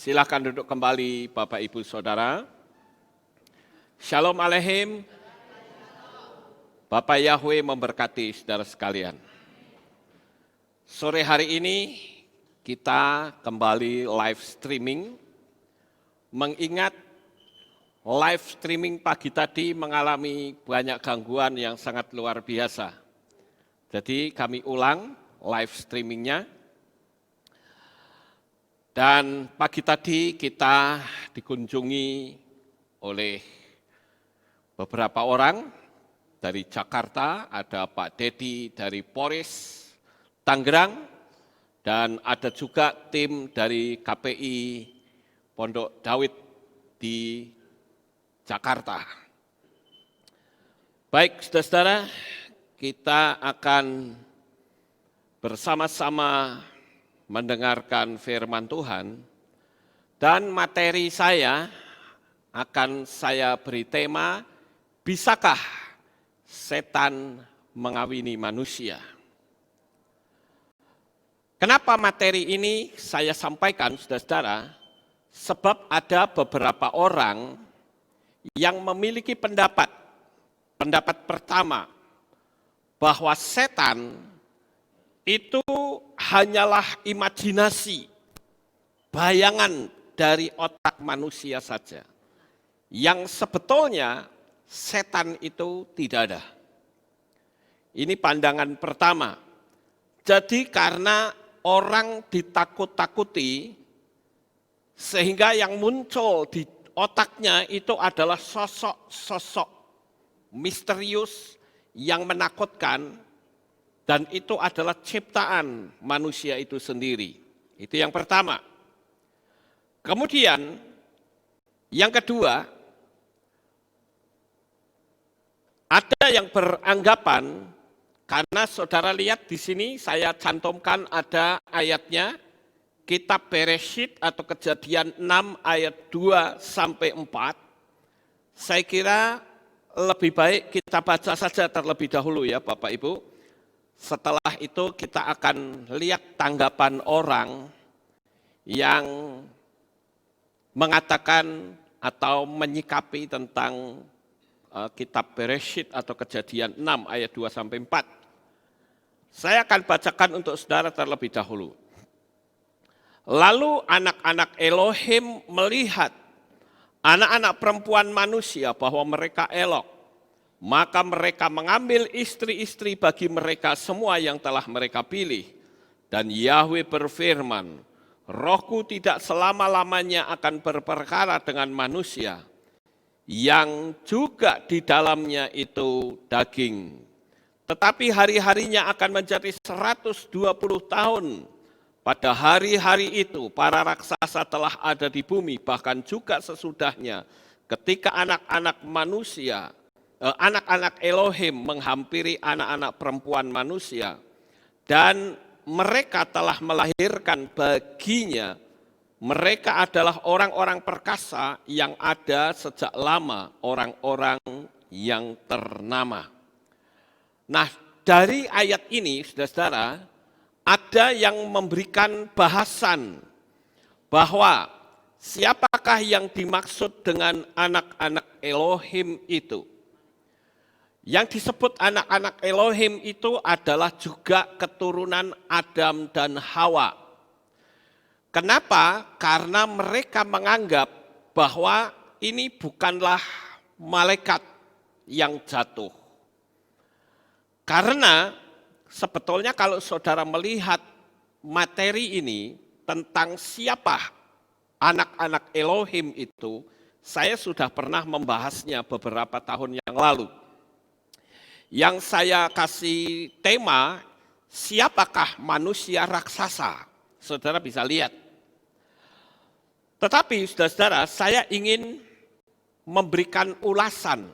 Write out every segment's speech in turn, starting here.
Silakan duduk kembali Bapak Ibu Saudara. Shalom Aleichem. Bapak Yahweh memberkati saudara sekalian. Sore hari ini kita kembali live streaming. Mengingat live streaming pagi tadi mengalami banyak gangguan yang sangat luar biasa. Jadi kami ulang live streamingnya. Dan pagi tadi kita dikunjungi oleh beberapa orang dari Jakarta, ada Pak Dedi dari Polres Tangerang, dan ada juga tim dari KPI Pondok Daud di Jakarta. Baik, saudara-saudara, kita akan bersama-sama mendengarkan firman Tuhan, dan materi saya akan saya beri tema, bisakah setan mengawini manusia? Kenapa materi ini saya sampaikan, saudara-saudara? Sebab ada beberapa orang yang memiliki pendapat pertama, bahwa setan itu hanyalah imajinasi, bayangan dari otak manusia saja. Yang sebetulnya setan itu tidak ada. Ini pandangan pertama. Jadi karena orang ditakut-takuti, sehingga yang muncul di otaknya itu adalah sosok-sosok misterius yang menakutkan, dan itu adalah ciptaan manusia itu sendiri. Itu yang pertama. Kemudian yang kedua, ada yang beranggapan, karena saudara lihat di sini saya cantumkan ada ayatnya, kitab Bereshit atau Kejadian 6 ayat 2 sampai 4. Saya kira lebih baik kita baca saja terlebih dahulu ya Bapak Ibu. Setelah itu kita akan lihat tanggapan orang yang mengatakan atau menyikapi tentang kitab Bereshit atau Kejadian 6 ayat 2 sampai 4. Saya akan bacakan untuk saudara terlebih dahulu. Lalu anak-anak Elohim melihat anak-anak perempuan manusia bahwa mereka elok. Maka mereka mengambil istri-istri bagi mereka semua yang telah mereka pilih. Dan Yahweh berfirman, Rohku tidak selama-lamanya akan berperkara dengan manusia, yang juga di dalamnya itu daging. Tetapi hari-harinya akan menjadi 120 tahun. Pada hari-hari itu para raksasa telah ada di bumi, bahkan juga sesudahnya ketika anak-anak Elohim menghampiri anak-anak perempuan manusia, dan mereka telah melahirkan baginya. Mereka adalah orang-orang perkasa yang ada sejak lama, orang-orang yang ternama. Nah, dari ayat ini, saudara-saudara, ada yang memberikan bahasan bahwa siapakah yang dimaksud dengan anak-anak Elohim itu. Yang disebut anak-anak Elohim itu adalah juga keturunan Adam dan Hawa. Kenapa? Karena mereka menganggap bahwa ini bukanlah malaikat yang jatuh. Karena sebetulnya kalau saudara melihat materi ini tentang siapa anak-anak Elohim itu, saya sudah pernah membahasnya beberapa tahun yang lalu. Yang saya kasih tema, siapakah manusia raksasa? Saudara bisa lihat. Tetapi saudara-saudara, saya ingin memberikan ulasan.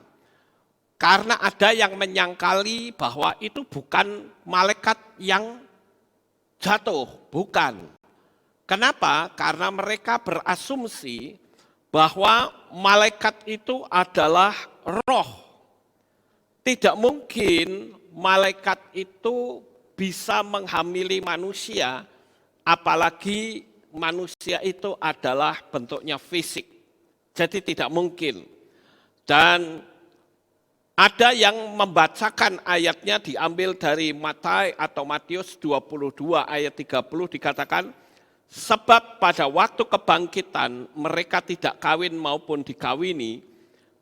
Karena ada yang menyangkali bahwa itu bukan malaikat yang jatuh, bukan. Kenapa? Karena mereka berasumsi bahwa malaikat itu adalah roh. Tidak mungkin malaikat itu bisa menghamili manusia, apalagi manusia itu adalah bentuknya fisik. Jadi tidak mungkin. Dan ada yang membacakan ayatnya diambil dari Matius 22 ayat 30 dikatakan, sebab pada waktu kebangkitan mereka tidak kawin maupun dikawini,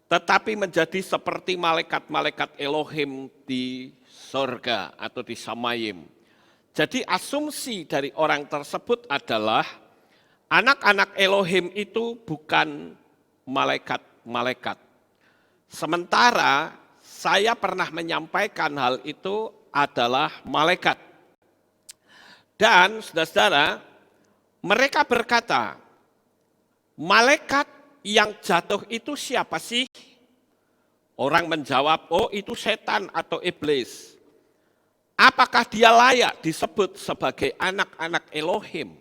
tetapi menjadi seperti malaikat-malaikat Elohim di sorga atau di Samayim. Jadi asumsi dari orang tersebut adalah anak-anak Elohim itu bukan malaikat-malaikat. Sementara saya pernah menyampaikan hal itu adalah malaikat. Dan saudara-saudara, mereka berkata, malaikat yang jatuh itu siapa sih? Orang menjawab, oh itu setan atau iblis. Apakah dia layak disebut sebagai anak-anak Elohim?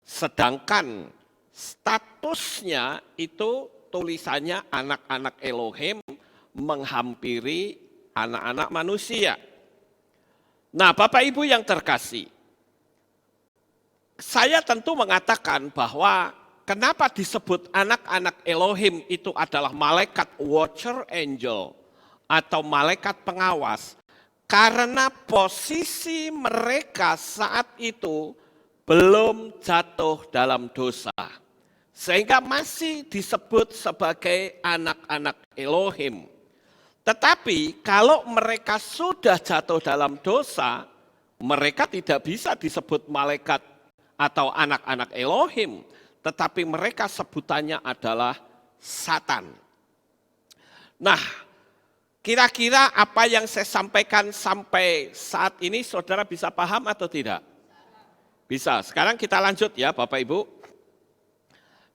Sedangkan statusnya itu tulisannya anak-anak Elohim menghampiri anak-anak manusia. Nah, Bapak Ibu yang terkasih, saya tentu mengatakan bahwa kenapa disebut anak-anak Elohim itu adalah malaikat watcher angel atau malaikat pengawas. Karena posisi mereka saat itu belum jatuh dalam dosa. Sehingga masih disebut sebagai anak-anak Elohim. Tetapi kalau mereka sudah jatuh dalam dosa, mereka tidak bisa disebut malaikat atau anak-anak Elohim, tetapi mereka sebutannya adalah Satan. Nah, kira-kira apa yang saya sampaikan sampai saat ini saudara bisa paham atau tidak? Bisa. Sekarang kita lanjut ya Bapak Ibu.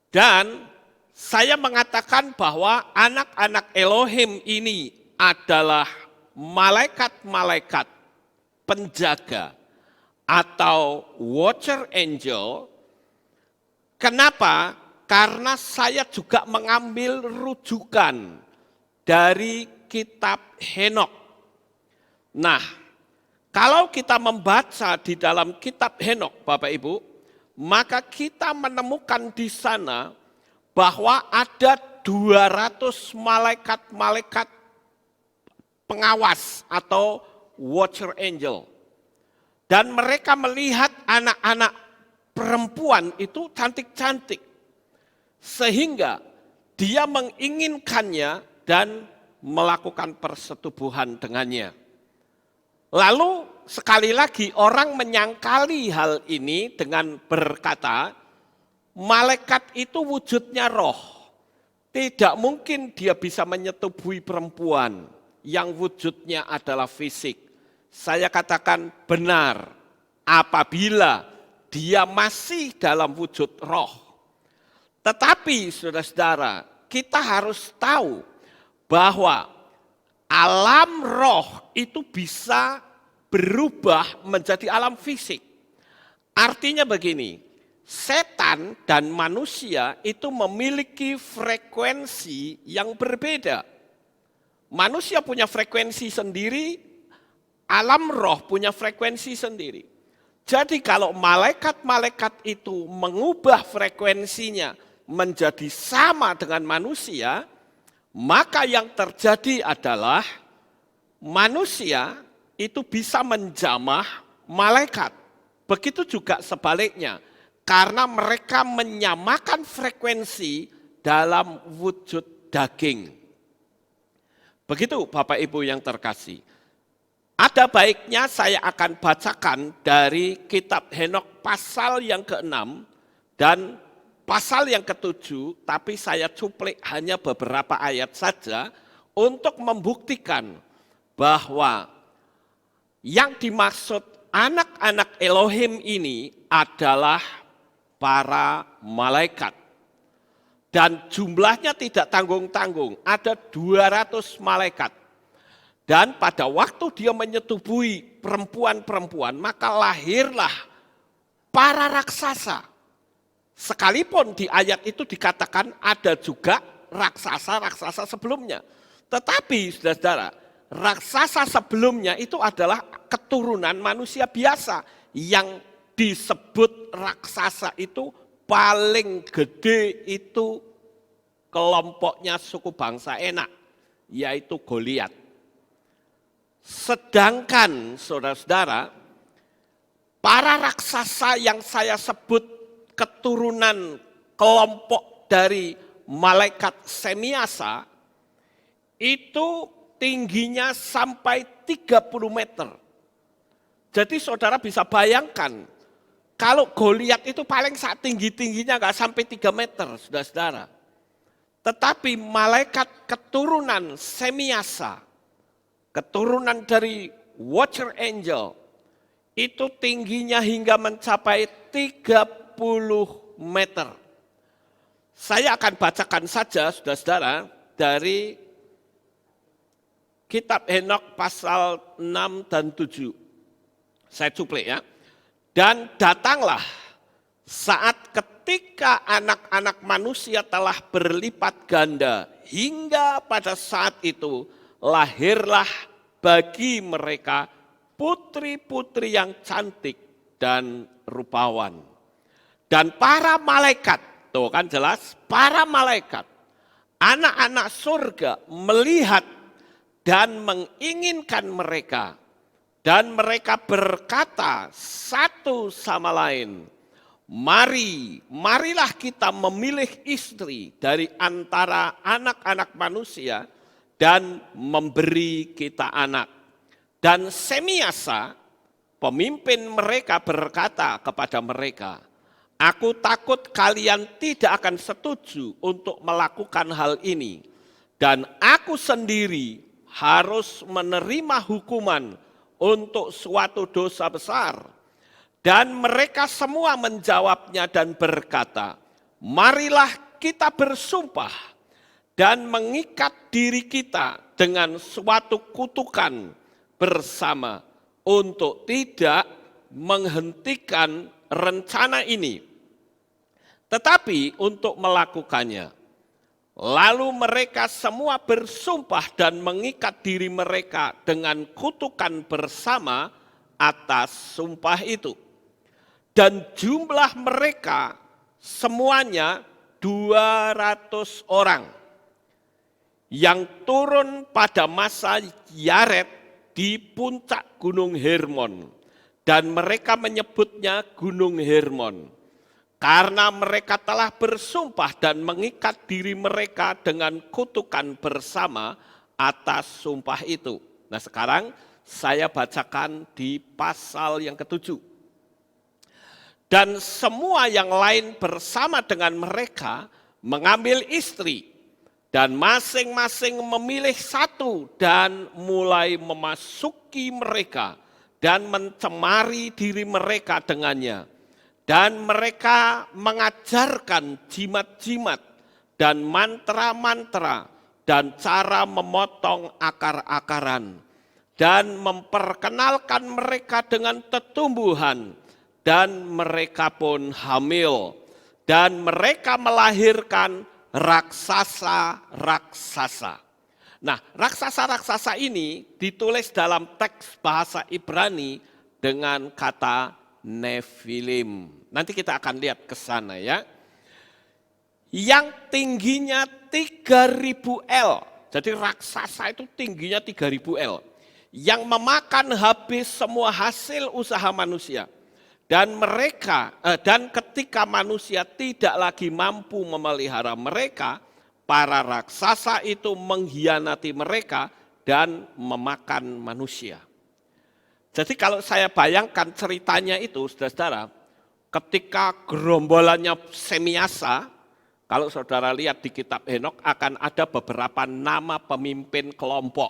Dan saya mengatakan bahwa anak-anak Elohim ini adalah malaikat-malaikat penjaga atau watcher angel. Kenapa? Karena saya juga mengambil rujukan dari kitab Henokh. Nah, kalau kita membaca di dalam kitab Henokh, Bapak Ibu, maka kita menemukan di sana bahwa ada 200 malaikat-malaikat pengawas atau watcher angel. Dan mereka melihat anak-anak perempuan itu cantik-cantik. Sehingga dia menginginkannya dan melakukan persetubuhan dengannya. Lalu sekali lagi orang menyangkali hal ini dengan berkata, malaikat itu wujudnya roh. Tidak mungkin dia bisa menyetubui perempuan yang wujudnya adalah fisik. Saya katakan benar apabila dia masih dalam wujud roh. Tetapi saudara-saudara, kita harus tahu bahwa alam roh itu bisa berubah menjadi alam fisik. Artinya begini, setan dan manusia itu memiliki frekuensi yang berbeda. Manusia punya frekuensi sendiri, alam roh punya frekuensi sendiri. Jadi kalau malaikat-malaikat itu mengubah frekuensinya menjadi sama dengan manusia, maka yang terjadi adalah manusia itu bisa menjamah malaikat. Begitu juga sebaliknya, karena mereka menyamakan frekuensi dalam wujud daging. Begitu Bapak Ibu yang terkasih. Ada baiknya saya akan bacakan dari kitab Henokh pasal yang ke-6 dan pasal yang ke-7, tapi saya cuplik hanya beberapa ayat saja untuk membuktikan bahwa yang dimaksud anak-anak Elohim ini adalah para malaikat. Dan jumlahnya tidak tanggung-tanggung, ada 200 malaikat. Dan pada waktu dia menyetubui perempuan-perempuan, maka lahirlah para raksasa. Sekalipun di ayat itu dikatakan ada juga raksasa-raksasa sebelumnya. Tetapi saudara-saudara, raksasa sebelumnya itu adalah keturunan manusia biasa. Yang disebut raksasa itu paling gede itu kelompoknya suku bangsa Enak, yaitu Goliat. Sedangkan saudara-saudara, para raksasa yang saya sebut keturunan kelompok dari malaikat Semiasa, itu tingginya sampai 30 meter. Jadi saudara bisa bayangkan, kalau Goliat itu paling saat tinggi-tingginya nggak sampai 3 meter, saudara-saudara. Tetapi malaikat keturunan Semiasa, keturunan dari Watcher Angel, itu tingginya hingga mencapai 30 meter. Saya akan bacakan saja, saudara-saudara, dari Kitab Henok pasal 6 dan 7. Saya cuplik ya. Dan datanglah saat ketika anak-anak manusia telah berlipat ganda, hingga pada saat itu lahirlah bagi mereka putri-putri yang cantik dan rupawan. Dan para malaikat, tuh kan jelas, para malaikat, anak-anak surga melihat dan menginginkan mereka. Dan mereka berkata satu sama lain, marilah kita memilih istri dari antara anak-anak manusia dan memberi kita anak. Dan Semiasa, pemimpin mereka berkata kepada mereka, aku takut kalian tidak akan setuju untuk melakukan hal ini. Dan aku sendiri harus menerima hukuman untuk suatu dosa besar. Dan mereka semua menjawabnya dan berkata, marilah kita bersumpah dan mengikat diri kita dengan suatu kutukan bersama untuk tidak menghentikan rencana ini. Tetapi untuk melakukannya, lalu mereka semua bersumpah dan mengikat diri mereka dengan kutukan bersama atas sumpah itu. Dan jumlah mereka semuanya 200 orang yang turun pada masa Yared di puncak Gunung Hermon. Dan mereka menyebutnya Gunung Hermon. Karena mereka telah bersumpah dan mengikat diri mereka dengan kutukan bersama atas sumpah itu. Nah sekarang saya bacakan di pasal yang ke-7. Dan semua yang lain bersama dengan mereka mengambil istri. Dan masing-masing memilih satu dan mulai memasuki mereka dan mencemari diri mereka dengannya. Dan mereka mengajarkan jimat-jimat dan mantra-mantra dan cara memotong akar-akaran. Dan memperkenalkan mereka dengan tetumbuhan dan mereka pun hamil. Dan mereka melahirkan raksasa-raksasa. Nah, raksasa-raksasa ini ditulis dalam teks bahasa Ibrani dengan kata Nefilim. Nanti kita akan lihat ke sana ya. Yang tingginya 3000 L. Jadi raksasa itu tingginya 3000 L. Yang memakan habis semua hasil usaha manusia. Dan ketika manusia tidak lagi mampu memelihara mereka, para raksasa itu mengkhianati mereka dan memakan manusia. Jadi kalau saya bayangkan ceritanya itu, saudara-saudara, ketika gerombolannya Semiasa, kalau saudara lihat di kitab Henok akan ada beberapa nama pemimpin kelompok.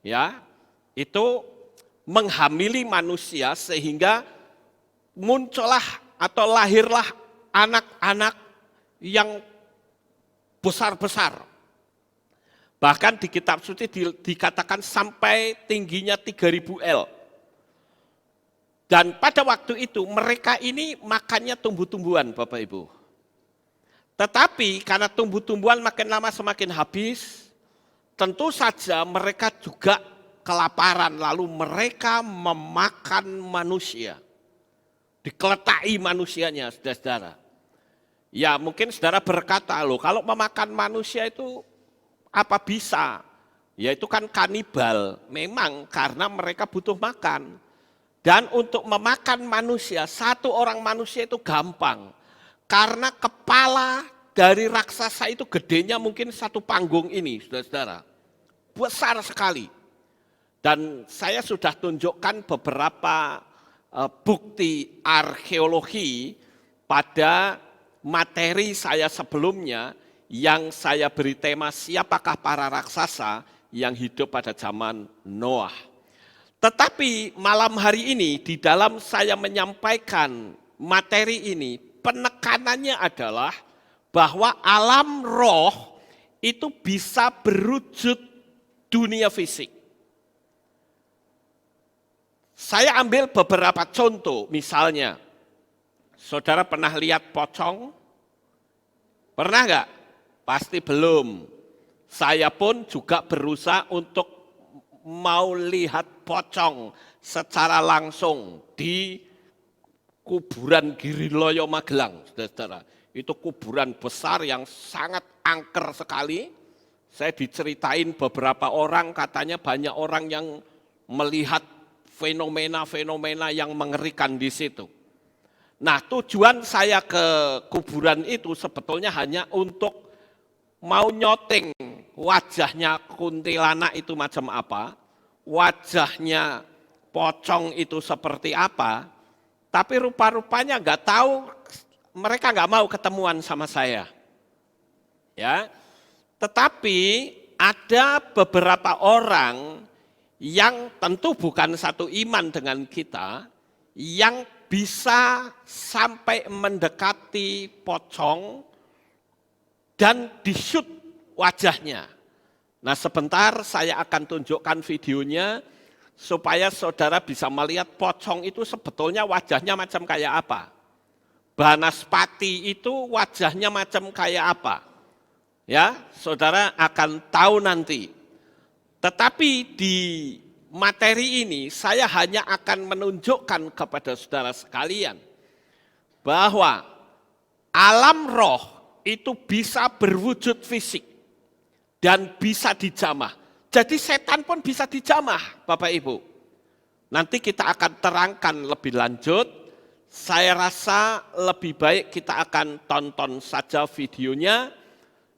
Ya, itu menghamili manusia sehingga muncullah atau lahirlah anak-anak yang besar-besar. Bahkan di kitab suci dikatakan sampai tingginya 3000 L. Dan pada waktu itu mereka ini makannya tumbuh-tumbuhan Bapak Ibu. Tetapi karena tumbuh-tumbuhan makin lama semakin habis, tentu saja mereka juga kelaparan lalu mereka memakan manusia. Dikeletai manusianya saudara-saudara. Ya mungkin saudara berkata, loh kalau memakan manusia itu apa bisa? Ya itu kan kanibal, memang karena mereka butuh makan. Dan untuk memakan manusia, satu orang manusia itu gampang. Karena kepala dari raksasa itu gedenya mungkin satu panggung ini, saudara-saudara. Besar sekali. Dan saya sudah tunjukkan beberapa bukti arkeologi pada materi saya sebelumnya yang saya beri tema siapakah para raksasa yang hidup pada zaman Noah. Tetapi malam hari ini di dalam saya menyampaikan materi ini, penekanannya adalah bahwa alam roh itu bisa berwujud dunia fisik. Saya ambil beberapa contoh, misalnya, saudara pernah lihat pocong? Pernah enggak? Pasti belum. Saya pun juga berusaha untuk mau lihat pocong secara langsung di kuburan Giriloyo Magelang, saudara. Itu kuburan besar yang sangat angker sekali. Saya diceritain beberapa orang, katanya banyak orang yang melihat fenomena-fenomena yang mengerikan di situ. Nah, tujuan saya ke kuburan itu sebetulnya hanya untuk mau nyoteng wajahnya kuntilanak itu macam apa, wajahnya pocong itu seperti apa, tapi rupa-rupanya nggak tahu, mereka nggak mau ketemuan sama saya. Ya, tetapi ada beberapa orang yang tentu bukan satu iman dengan kita, yang bisa sampai mendekati pocong dan di-shoot wajahnya. Nah sebentar saya akan tunjukkan videonya supaya saudara bisa melihat pocong itu sebetulnya wajahnya macam kayak apa. Banaspati itu wajahnya macam kayak apa. Ya, saudara akan tahu nanti. Tetapi di materi ini saya hanya akan menunjukkan kepada saudara sekalian bahwa alam roh itu bisa berwujud fisik dan bisa dijamah. Jadi setan pun bisa dijamah, Bapak Ibu. Nanti kita akan terangkan lebih lanjut. Saya rasa lebih baik kita akan tonton saja videonya,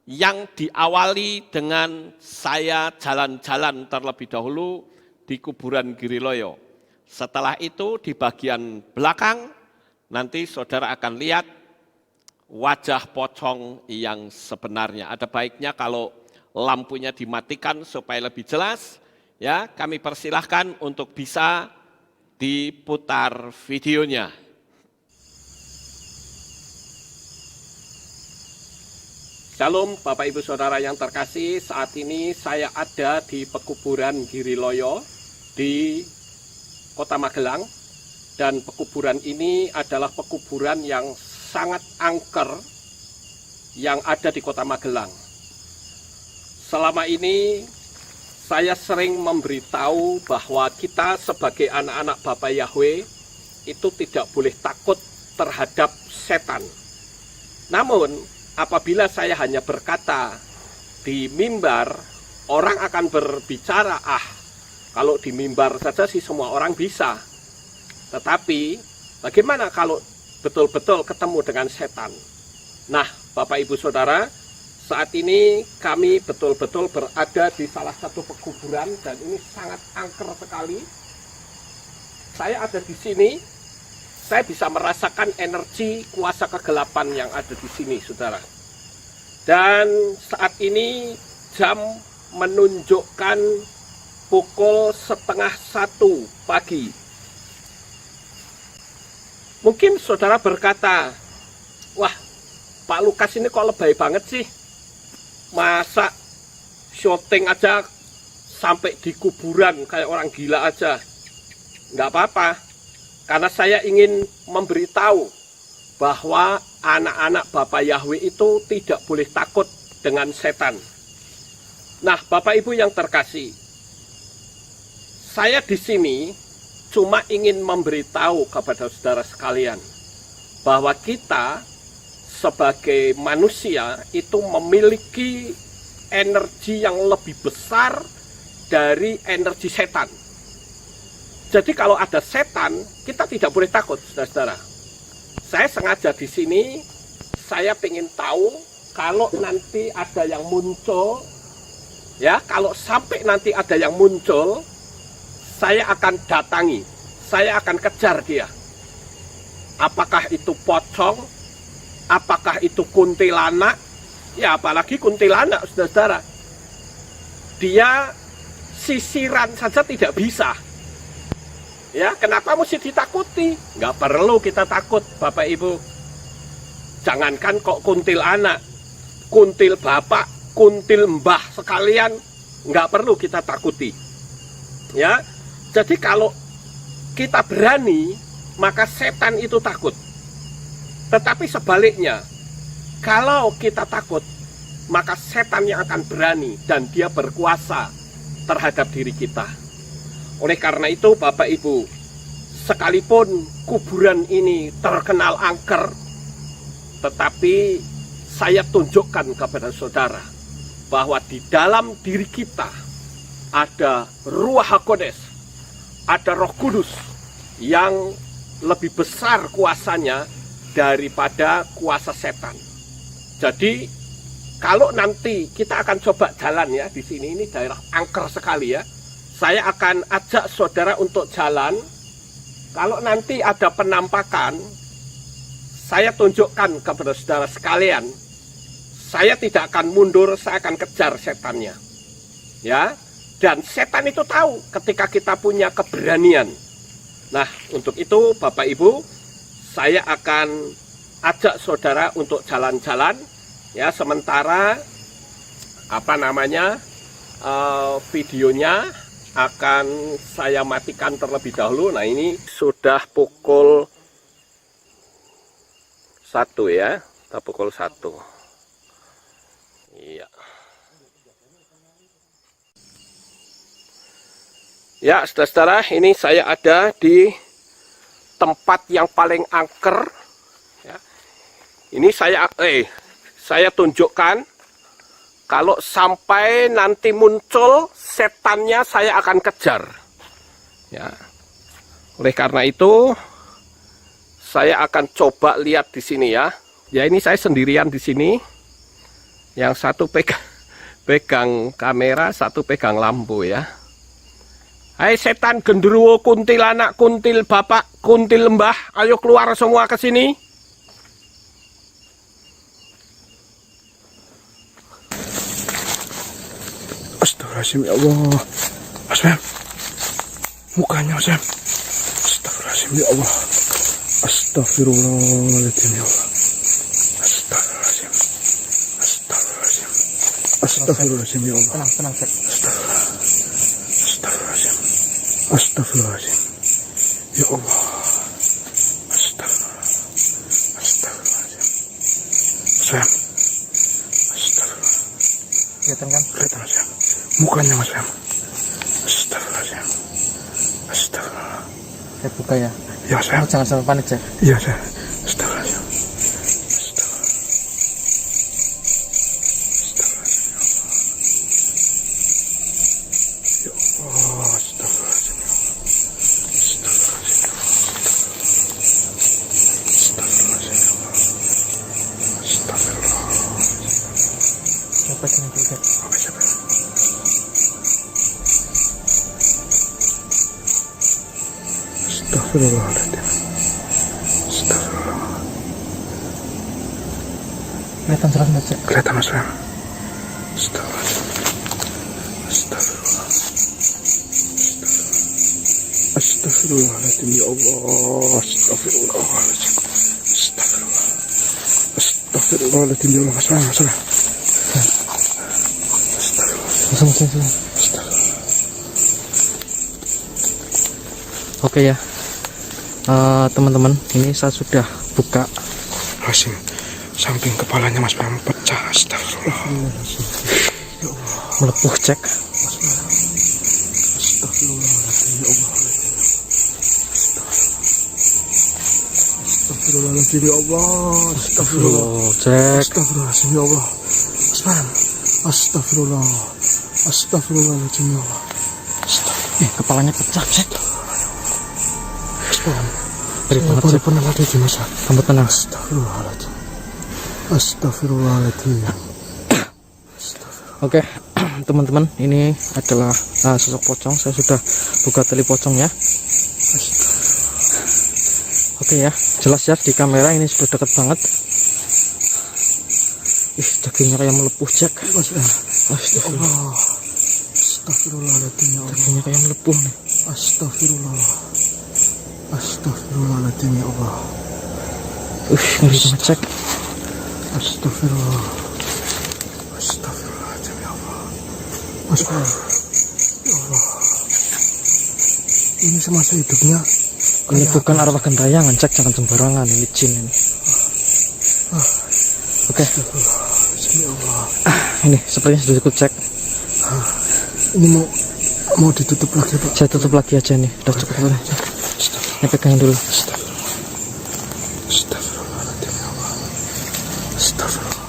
yang diawali dengan saya jalan-jalan terlebih dahulu di kuburan Giriloyo. Setelah itu di bagian belakang nanti saudara akan lihat wajah pocong yang sebenarnya. Ada baiknya kalau lampunya dimatikan supaya lebih jelas. Ya, kami persilahkan untuk bisa diputar videonya. Shalom Bapak Ibu Saudara yang terkasih, saat ini saya ada di pekuburan Giriloyo di Kota Magelang, dan pekuburan ini adalah pekuburan yang sangat angker yang ada di Kota Magelang. Selama ini saya sering memberitahu bahwa kita sebagai anak-anak Bapa Yahweh itu tidak boleh takut terhadap setan. Namun apabila saya hanya berkata di mimbar, orang akan berbicara, kalau di mimbar saja sih semua orang bisa. Tetapi bagaimana kalau betul-betul ketemu dengan setan? Nah, Bapak Ibu Saudara, saat ini kami betul-betul berada di salah satu pekuburan dan ini sangat angker sekali. Saya ada di sini. Saya bisa merasakan energi kuasa kegelapan yang ada di sini, saudara. Dan saat ini jam menunjukkan pukul 12:30 pagi. Mungkin saudara berkata, wah Pak Lukas ini kok lebay banget sih. Masa syuting aja sampai di kuburan kayak orang gila aja. Nggak apa-apa. Karena saya ingin memberitahu bahwa anak-anak Bapa Yahweh itu tidak boleh takut dengan setan. Nah, Bapak Ibu yang terkasih, saya di sini cuma ingin memberitahu kepada saudara sekalian bahwa kita sebagai manusia itu memiliki energi yang lebih besar dari energi setan. Jadi kalau ada setan, kita tidak boleh takut, saudara-saudara. Saya sengaja di sini, saya ingin tahu kalau nanti ada yang muncul, ya, kalau sampai nanti ada yang muncul, saya akan datangi, saya akan kejar dia. Apakah itu pocong, apakah itu kuntilanak, ya apalagi kuntilanak, saudara-saudara. Dia sisiran saja tidak bisa. Ya, kenapa mesti ditakuti? Nggak perlu kita takut, Bapak Ibu. Jangankan kok kuntil anak, kuntil bapak, kuntil mbah sekalian, nggak perlu kita takuti. Ya, jadi kalau kita berani, maka setan itu takut. Tetapi sebaliknya, kalau kita takut, maka setan yang akan berani dan dia berkuasa terhadap diri kita. Oleh karena itu, Bapak Ibu, sekalipun kuburan ini terkenal angker, tetapi saya tunjukkan kepada saudara bahwa di dalam diri kita ada Ruach HaKodes, ada Roh Kudus yang lebih besar kuasanya daripada kuasa setan. Jadi kalau nanti kita akan coba jalan ya di sini, ini daerah angker sekali ya. Saya akan ajak saudara untuk jalan. Kalau nanti ada penampakan, saya tunjukkan kepada saudara sekalian. Saya tidak akan mundur, saya akan kejar setannya. Ya, dan setan itu tahu ketika kita punya keberanian. Nah, untuk itu Bapak Ibu, saya akan ajak saudara untuk jalan-jalan. Ya, sementara videonya akan saya matikan terlebih dahulu. Nah, ini sudah pukul 1 ya, kita pukul 1. Iya. Ya, saudara-saudara, ini saya ada di tempat yang paling angker. Ya. Ini saya tunjukkan. Kalau sampai nanti muncul setannya, saya akan kejar. Ya. Oleh karena itu, saya akan coba lihat di sini ya. Ya, ini saya sendirian di sini. Yang satu pegang kamera, satu pegang lampu ya. Hai setan, genderuwo, kuntilanak, kuntil bapak, kuntil mbah, ayo keluar semua ke sini. Astagfirullahaladzim, ya Allah. Asem, mukanya Asem. Astagfirullahaladzim, ya Allah. Astagfirullahaladzim, ya Allah. Astagfirullahaladzim. Astagfirullahaladzim. Astagfirullahaladzim, ya Allah. Tenang, Sek. Astagfirullahaladzim. Astagfirullahaladzim. Ya Allah. Astagfirullahaladzim. Asem. Kelihatan kan? Kelihatan Asem. Mukanya Mas Sam. Astagfirullahaladzim. Astagfirullah. Saya buka ya. Ya Sam. Jangan sampai panik, Cek. Iya Sam. Astagfirullahaladzim. Ya Allah. Astagfirullahaladzim. Astagfirullahaladzim. Astagfirullah. Coba sini dulu, Cek. Oke, siapa? Astagfirullahaladzim. Astagfirullah. Kelihatan jelas nggak, Cek? Kelihatan Mas Ram. Astagfirullahaladzim. Astagfirullah. Astagfirullahaladzim, ya Allah. Astagfirullahaladzim. Astagfirullah. Astagfirullahaladzim, ya Allah. Mas Ram, Mas Ram. Astagfirullah. Oke ya, teman-teman, ini saya sudah buka. Hasim, samping kepalanya Mas Bram pecah. Astagfirullah. Ya Allah. Melepuh, Cek. Astagfirullahaladzim, ya Allah. Astagfirullah. Astagfirullahaladzim ya Allah. Astagfirullah. Cek. Astagfirullahaladzim ya Allah. Asman. Astagfirullah. Astagfirullahaladzim ya Allah. Kepalanya pecah, cek. Asman. Beri banget, cek. Pernah lagi di masa. Kamu tenang. Astagfirullahaladzim. Astagfirullahaladzim. Oke, teman-teman, ini adalah sosok pocong. Saya sudah buka tali pocong ya. Oke ya, jelas ya di kamera ini sudah dekat banget. Ih, dagingnya kayak melepuh, Jack. Astagfirullah. Astagfirullahaladzim ya Allah. Dagingnya kayak melepuh nih. Astagfirullah. Astagfirullahaladzim ya Allah. Ngeri banget, Jack. Astagfirullah. Astagfirullahaladzim ya Allah. Astagfirullah. Ya Allah. Ini semasa hidupnya. Ini bukan arwah gentayangan, Jack. Jangan sembarangan, ini jin ini. Oke. Astagfirullahaladzim ya Allah. Ini sepertinya sudah cukup, Jack. Ini mau ditutup lagi, Pak. Saya tutup lagi aja nih. Udah cukup dulu. Ini pegangin dulu. Astagfirullahaladzim ya Allah. Astagfirullah.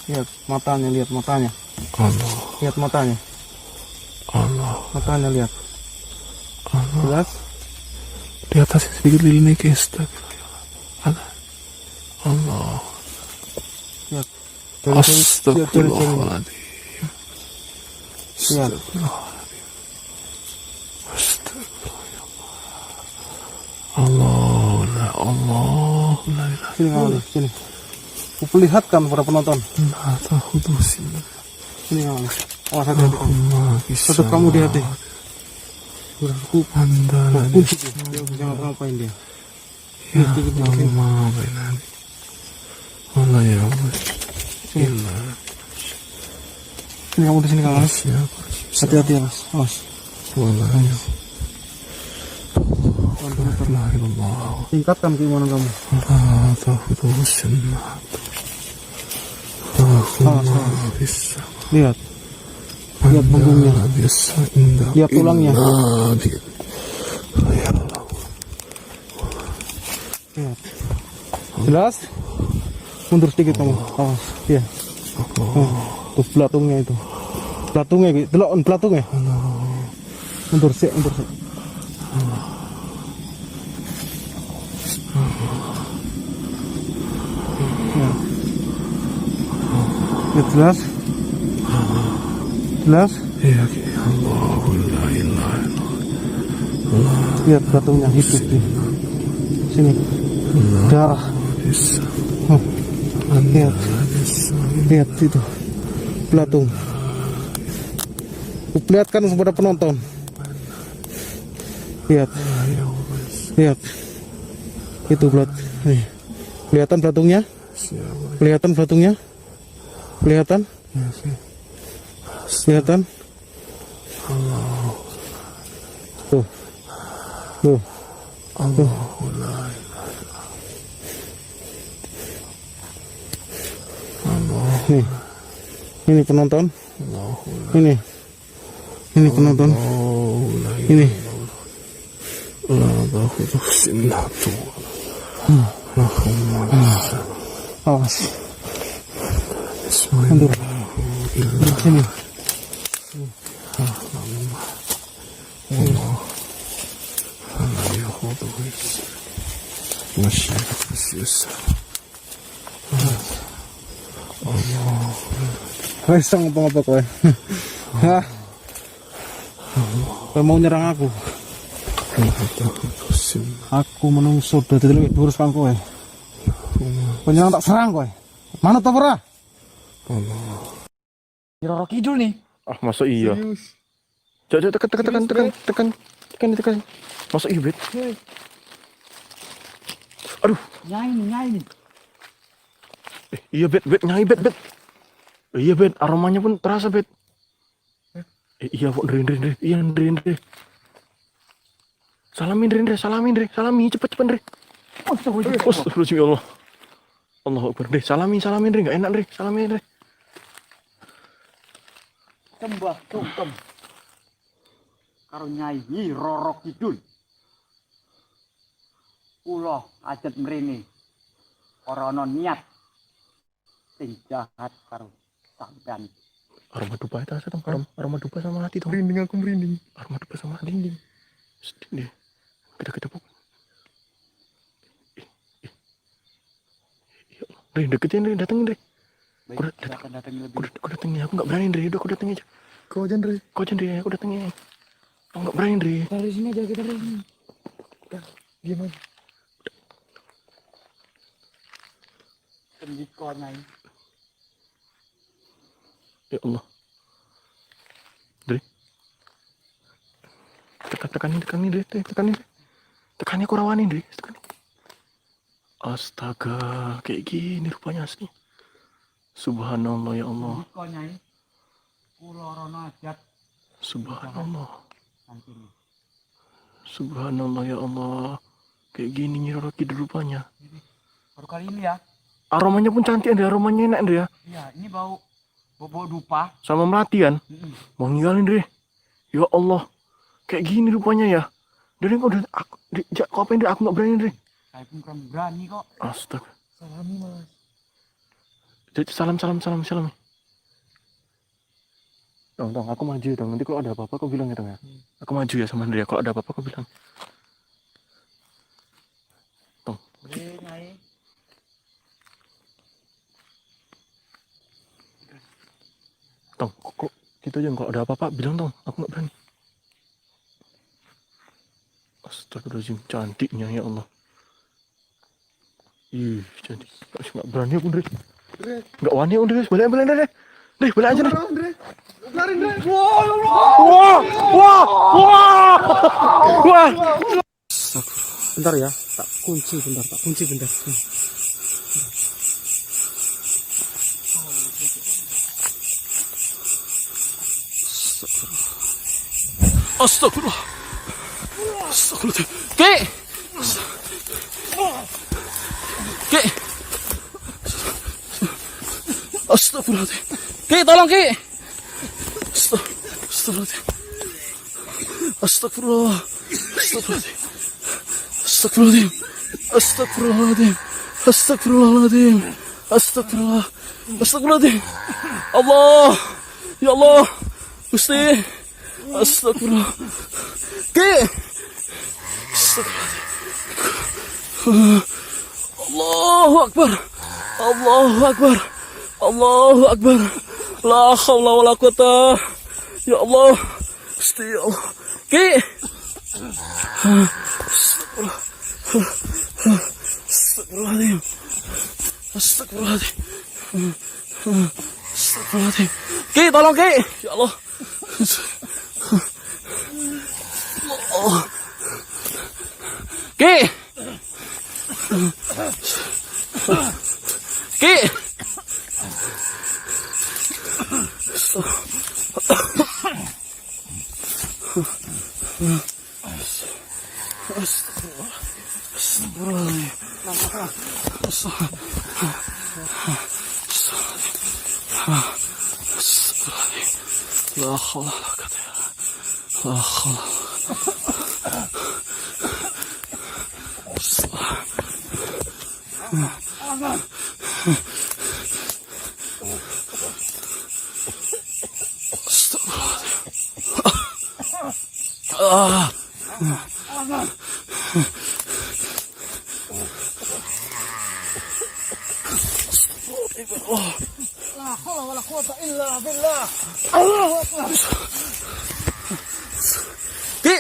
Lihat matanya, lihat matanya. Allah. Lihat matanya. Allah. Matanya lihat. Allah. Jelas? Di atas sedikit lilinnya ke ada. Allah. Lihat. Astagfirullahaladzim. Lihat. Allah, Allah, la ilaha Sini kamu, sini. Kuperlihatkan kepada penonton. illallah, tahudusin. Sini kamu. Awas hati-hati kamu. Tetap kamu di hati. Andala Dia bisa ngapa-ngapain dia. ya Allah, bainani. Allah ya Allah. Illa. Sini kamu di sini kamu. Siapa? Hati-hati ya, Mas. Awas. Wallah ya. La ilallah. Tingkatkan keimanan kamu. La tahudusin. Allahumma bisa. Lihat. Lihat punggungnya. Bisa indah. Lihat tulangnya. Ya Allah. Lihat. Jelas? Mundur sedikit kamu. Awas. Iya. Tuh belatungnya itu. Belatungnya gitu. Delok belatungnya. Mundur sih, mundur sih. Ya, jelas? Jelas? Ya Allah, la ilaha illallah. Lihat belatungnya hidup nih. Sini. Darah. Bisa. Lihat. Lihat itu. Belatung. Perlihatkan kepada penonton. Lihat. Lihat. Itu belat. Nih. Kelihatan belatungnya? Kelihatan belatungnya? Kelihatan? Kelihatan? Tuh. Tuh. Tuh. Nih. Ini penonton. Ini. Ini penonton. Ini. Awas. Mundur. Mundur sini. Kowe sang apa-apa kowe? Hah? Kowe mau nyerang aku? Aku menungso dadi luwih durus kang kowe. Kowe nyerang tak serang kowe. Manut apa ora? Roro Kidul nih. Ah, masa iya? Coba tekan. Masa iya, Bet? Aduh. Nyai nih. Iya, Bet, nyai, Bet. Iya, Bet, aromanya pun terasa, Bet. Iya kok Ndre. Iya Ndre. Salamin Ndre. Salami cepet Ndre. Astagfirullahaladzim ya Allah. Allahu Akbar Ndre. Salamin Ndre. Gak enak Ndre. Salamin Ndre. Sembah sungkem karo Nyai Roro Kidul. Kula ajeng mrene ora ana niat sing jahat karo sampean. Aroma dupa itu asa dong. Aroma dupa sama hati dong. Merinding aku merinding. Aroma dupa sama hati. Sedih deh. Kita pokok. Ndre deketin Ndre. Datengin Ndre. Baik, akan datang lebih. Aku datengin. Aku gak berani Ndre. Udah aku datengin aja. Kau aja Ndre. Aku datengin. Aku gak berani Ndre. Dari sini aja kita dari sini. Diam aja. Kendiko Nyai. Ya Allah. Ndre. Tekanin Ndre. Tekannya aku rawanin Ndre. Tekanin. Astaga, kayak gini rupanya asli. Subhanallah ya Allah. Kendiko Nyai. Kula rono ajat Subhanallah. sampini. Subhanallah ya Allah. Kayak gini Nyi Roro Kidul rupanya. Baru kali ini ya. Aromanya pun cantik Ndre. Aromanya enak Ndre ya. Iya, ini bau dupa. Sama melati kan. Mau ninggalin Ndre. Ya Allah. Kayak gini rupanya ya. Ndre kok udah aku kok apa Ndre? Aku gak berani Ndre. Saya pun kurang berani kok. Astaga. Salami Mas. Salam. Dong, aku maju dong. Nanti kalau ada apa-apa kau bilang ya dong ya. Aku maju ya sama Ndre. Kalau ada apa-apa kau bilang. Dong. Nyai. Dong, kok gitu aja. Kalau ada apa-apa bilang dong. Aku nggak berani. Astagfirullahaladzim. Cantiknya ya Allah. Ih, cantik. Nggak berani aku Ndre. Nggak wani aku Ndre. Balik Ndre. Ndre, balik aja Ndre. Lari Ndre. Wah. Bentar ya, tak kunci bentar. Astagfirullah. Ki. Astagfirullahaladzim. Ki, tolong Ki. Astagfirullahaladzim. Allah. Ya Allah. Gusti. Astagfirullah. Ki. Allahu Akbar. La haula wala quwata. Ya Allah. Gusti ya Allah. Ki. Astagfirullahaladzim. Ki, tolong Ki. Ya Allah. Ki. La haula wala quwwata illa La haula wala quwwata illa billah. Allahu Akbar. Ki.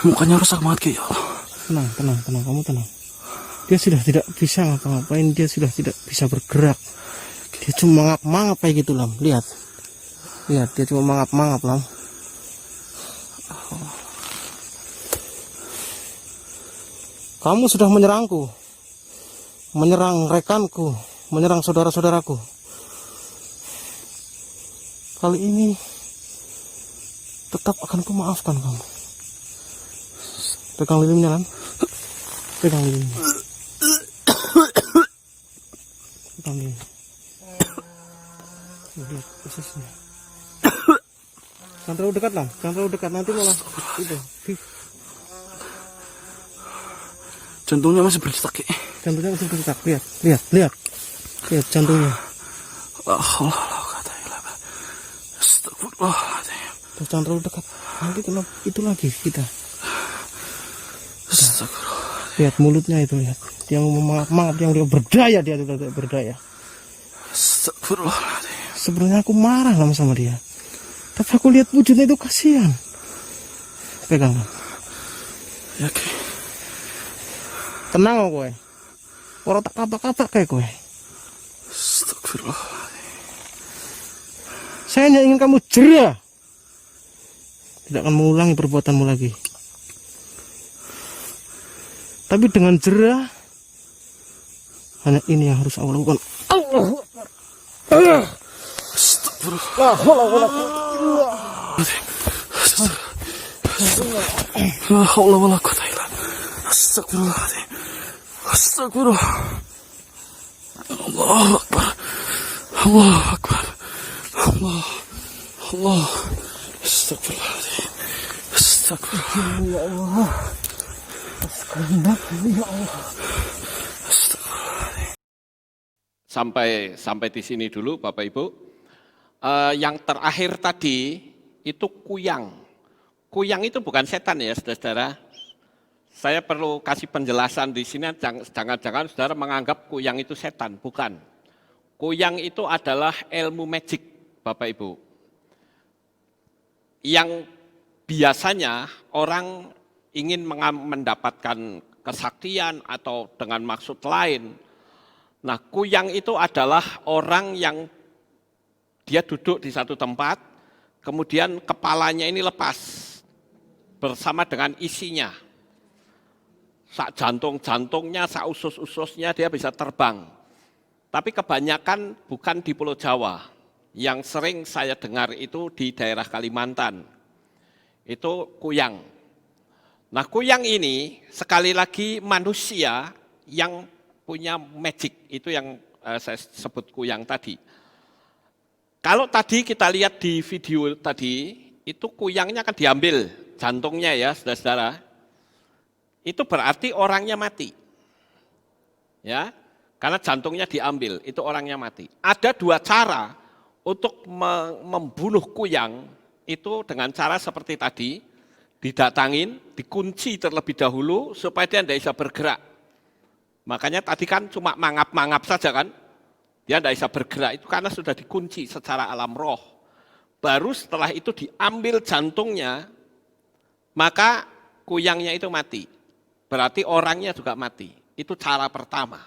Mukanya rusak banget Ki. Ya Allah. Tenang, kamu tenang. Dia sudah tidak bisa ngapa-ngapain, dia sudah tidak bisa bergerak. Dia cuma mangap kayak gitu Lam. Lihat, dia cuma mangap Lam. Kamu sudah menyerangku, menyerang rekanku, menyerang saudara-saudaraku. Kali ini tetap akan kumaafkan kamu. Pegang lilinnya, Lan. Pegang lilinnya. Pegang lilinnya. Lihat ususnya. Jangan terlalu dekat, Lan. Jangan terlalu dekat, nanti malah itu. Jantungnya masih berdetak. Jantungnya masih berdetak. Lihat, lihat, lihat. Lihat jantungnya. Astagfirullahaladzim. Terus jangan terlalu dekat. Nanti kalau itu lagi kita. Astagfirullah. Lihat mulutnya itu, lihat. Yang mengap-mengap, yang dia berdaya, dia itu berdaya. Astagfirullahaladzim. Sebenarnya aku marah lama sama dia. Tapi aku lihat wujudnya itu kasihan. Pegang. Ya, oke. Tenang kok kowe. Ora tak kapak-kapak kayak kowe. Astagfirullah. Saya hanya ingin kamu jera. Tidak akan mengulangi perbuatanmu lagi. Tapi dengan jera, hanya ini yang harus aku lakukan. Astagfirullah. La haula wala quwwata illa billah. Astagfirullahaladzim. Astagfirullah. Allahu akbar. Allahu akbar. Allah. Allah. Astagfirullahaladzim. Astagfirullah. Ya Allah. Sampai di sini dulu Bapak Ibu. Yang terakhir tadi itu kuyang. Kuyang itu bukan setan ya saudara-saudara. Saya perlu kasih penjelasan di sini, jangan-jangan saudara menganggap kuyang itu setan, bukan. Kuyang itu adalah ilmu magic Bapak Ibu. Yang biasanya orang ingin mendapatkan kesaktian atau dengan maksud lain. Nah, kuyang itu adalah orang yang dia duduk di satu tempat, kemudian kepalanya ini lepas bersama dengan isinya. Sak jantung-jantungnya, sak usus-ususnya dia bisa terbang. Tapi kebanyakan bukan di Pulau Jawa. Yang sering saya dengar itu di daerah Kalimantan. Itu kuyang. Nah, kuyang ini sekali lagi manusia yang punya magic. Itu yang saya sebut kuyang tadi. Kalau tadi kita lihat di video tadi, itu kuyangnya akan diambil jantungnya ya, saudara-saudara. Itu berarti orangnya mati. Ya, karena jantungnya diambil, itu orangnya mati. Ada dua cara untuk membunuh kuyang, itu dengan cara seperti tadi, didatangin, dikunci terlebih dahulu supaya dia tidak bisa bergerak. Makanya tadi kan cuma mangap-mangap saja kan, dia tidak bisa bergerak, itu karena sudah dikunci secara alam roh. Baru setelah itu diambil jantungnya, maka kuyangnya itu mati. Berarti orangnya juga mati. Itu cara pertama.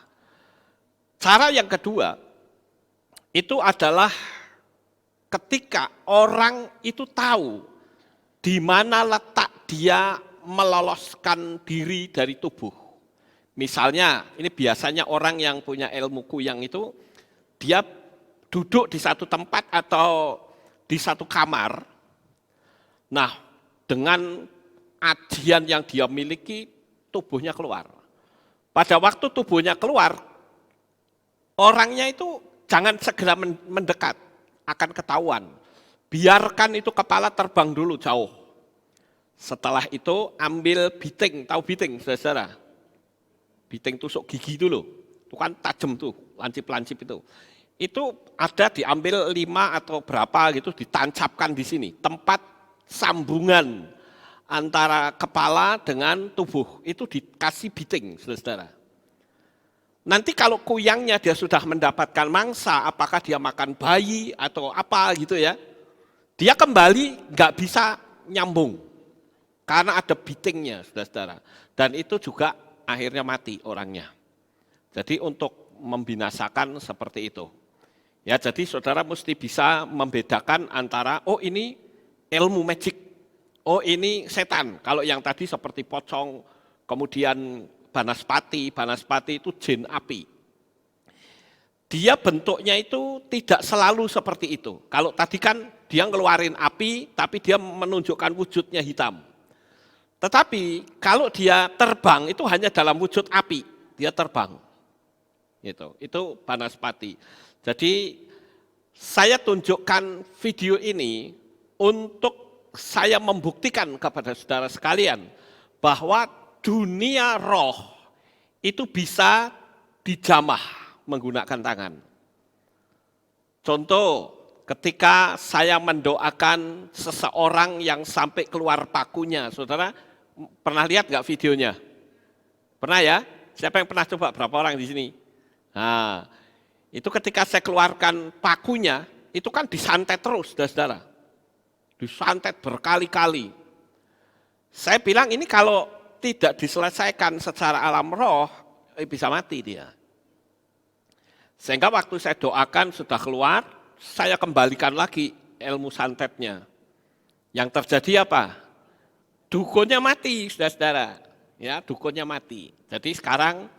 Cara yang kedua, itu adalah ketika orang itu tahu di mana letak dia meloloskan diri dari tubuh. Misalnya, ini biasanya orang yang punya ilmu kuyang itu, dia duduk di satu tempat atau di satu kamar. Nah, dengan ajian yang dia miliki, tubuhnya keluar. Pada waktu tubuhnya keluar, orangnya itu jangan segera mendekat, akan ketahuan. Biarkan itu kepala terbang dulu jauh. Setelah itu ambil biting, tahu biting saudara? Biting tusuk gigi itu loh, itu kan tajam tuh, lancip-lancip itu. Itu ada diambil 5 atau berapa gitu, ditancapkan di sini, tempat sambungan antara kepala dengan tubuh, itu dikasih biting, saudara. Nanti kalau kuyangnya dia sudah mendapatkan mangsa, apakah dia makan bayi atau apa gitu ya, dia kembali nggak bisa nyambung, karena ada bitingnya, saudara. Dan itu juga akhirnya mati orangnya. Jadi untuk membinasakan seperti itu. Ya, jadi saudara mesti bisa membedakan antara, oh ini ilmu magic, oh ini setan. Kalau yang tadi seperti pocong, kemudian Banaspati. Banaspati itu jin api. Dia bentuknya itu tidak selalu seperti itu. Kalau tadi kan dia ngeluarin api, tapi dia menunjukkan wujudnya hitam. Tetapi kalau dia terbang itu hanya dalam wujud api, dia terbang. Itu Banaspati. Jadi saya tunjukkan video ini untuk saya membuktikan kepada saudara sekalian bahwa dunia roh itu bisa dijamah menggunakan tangan. Contoh, ketika saya mendoakan seseorang yang sampai keluar pakunya, saudara pernah lihat nggak videonya? Pernah ya? Siapa yang pernah coba? Berapa orang di sini? Nah, itu ketika saya keluarkan pakunya, itu kan disantet terus, saudara. Disantet berkali-kali. Saya bilang ini kalau tidak diselesaikan secara alam roh, bisa mati dia. Sehingga waktu saya doakan sudah keluar, saya kembalikan lagi ilmu santetnya. Yang terjadi apa? Dukunnya mati, saudara-saudara. Ya, dukunnya mati. Jadi sekarang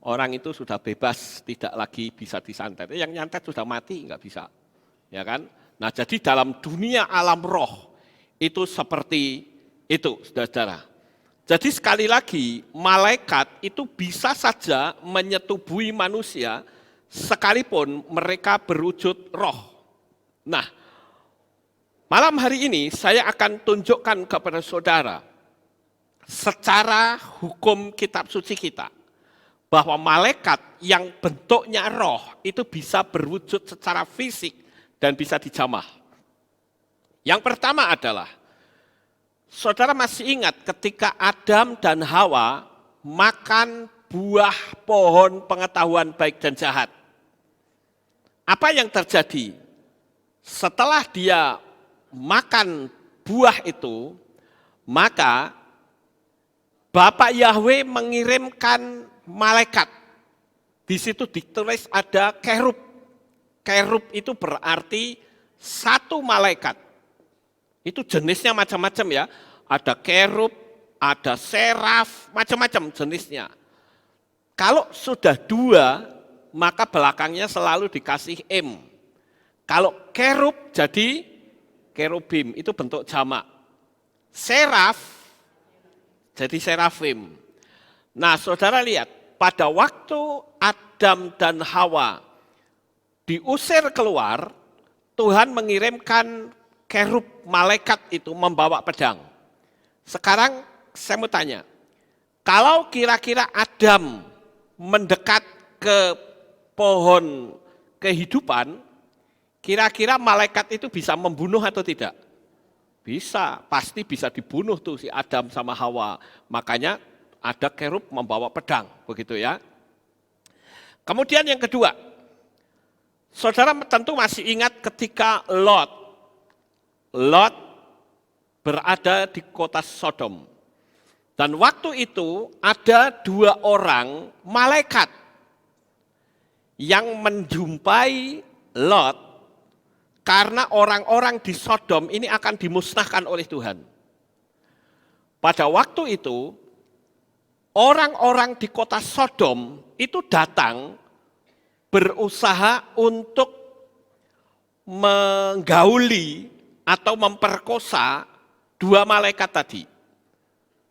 orang itu sudah bebas, tidak lagi bisa disantet. Yang nyantet sudah mati, nggak bisa. Ya kan? Nah, jadi dalam dunia alam roh itu seperti itu, saudara-saudara. Jadi sekali lagi, malaikat itu bisa saja menyetubuhi manusia sekalipun mereka berwujud roh. Nah, malam hari ini saya akan tunjukkan kepada saudara secara hukum kitab suci kita bahwa malaikat yang bentuknya roh itu bisa berwujud secara fisik dan bisa dijamah. Yang pertama adalah, saudara masih ingat ketika Adam dan Hawa makan buah pohon pengetahuan baik dan jahat. Apa yang terjadi? Setelah dia makan buah itu, maka Bapak Yahweh mengirimkan malaikat. Di situ ditulis ada kerub. Kerub itu berarti satu malaikat. Itu jenisnya macam-macam ya. Ada kerub, ada seraf, macam-macam jenisnya. Kalau sudah dua, maka belakangnya selalu dikasih M. Kalau kerub jadi kerubim, itu bentuk jamak. Seraf jadi serafim. Nah, saudara lihat, pada waktu Adam dan Hawa diusir keluar, Tuhan mengirimkan kerub malaikat itu membawa pedang. Sekarang saya mau tanya, kalau kira-kira Adam mendekat ke pohon kehidupan, kira-kira malaikat itu bisa membunuh atau tidak? Bisa, pasti bisa dibunuh tuh si Adam sama Hawa. Makanya ada kerub membawa pedang, begitu ya. Kemudian yang kedua, saudara tentu masih ingat ketika Lot berada di kota Sodom. Dan waktu itu ada dua orang malaikat yang menjumpai Lot karena orang-orang di Sodom ini akan dimusnahkan oleh Tuhan. Pada waktu itu, orang-orang di kota Sodom itu datang berusaha untuk menggauli atau memperkosa dua malaikat tadi.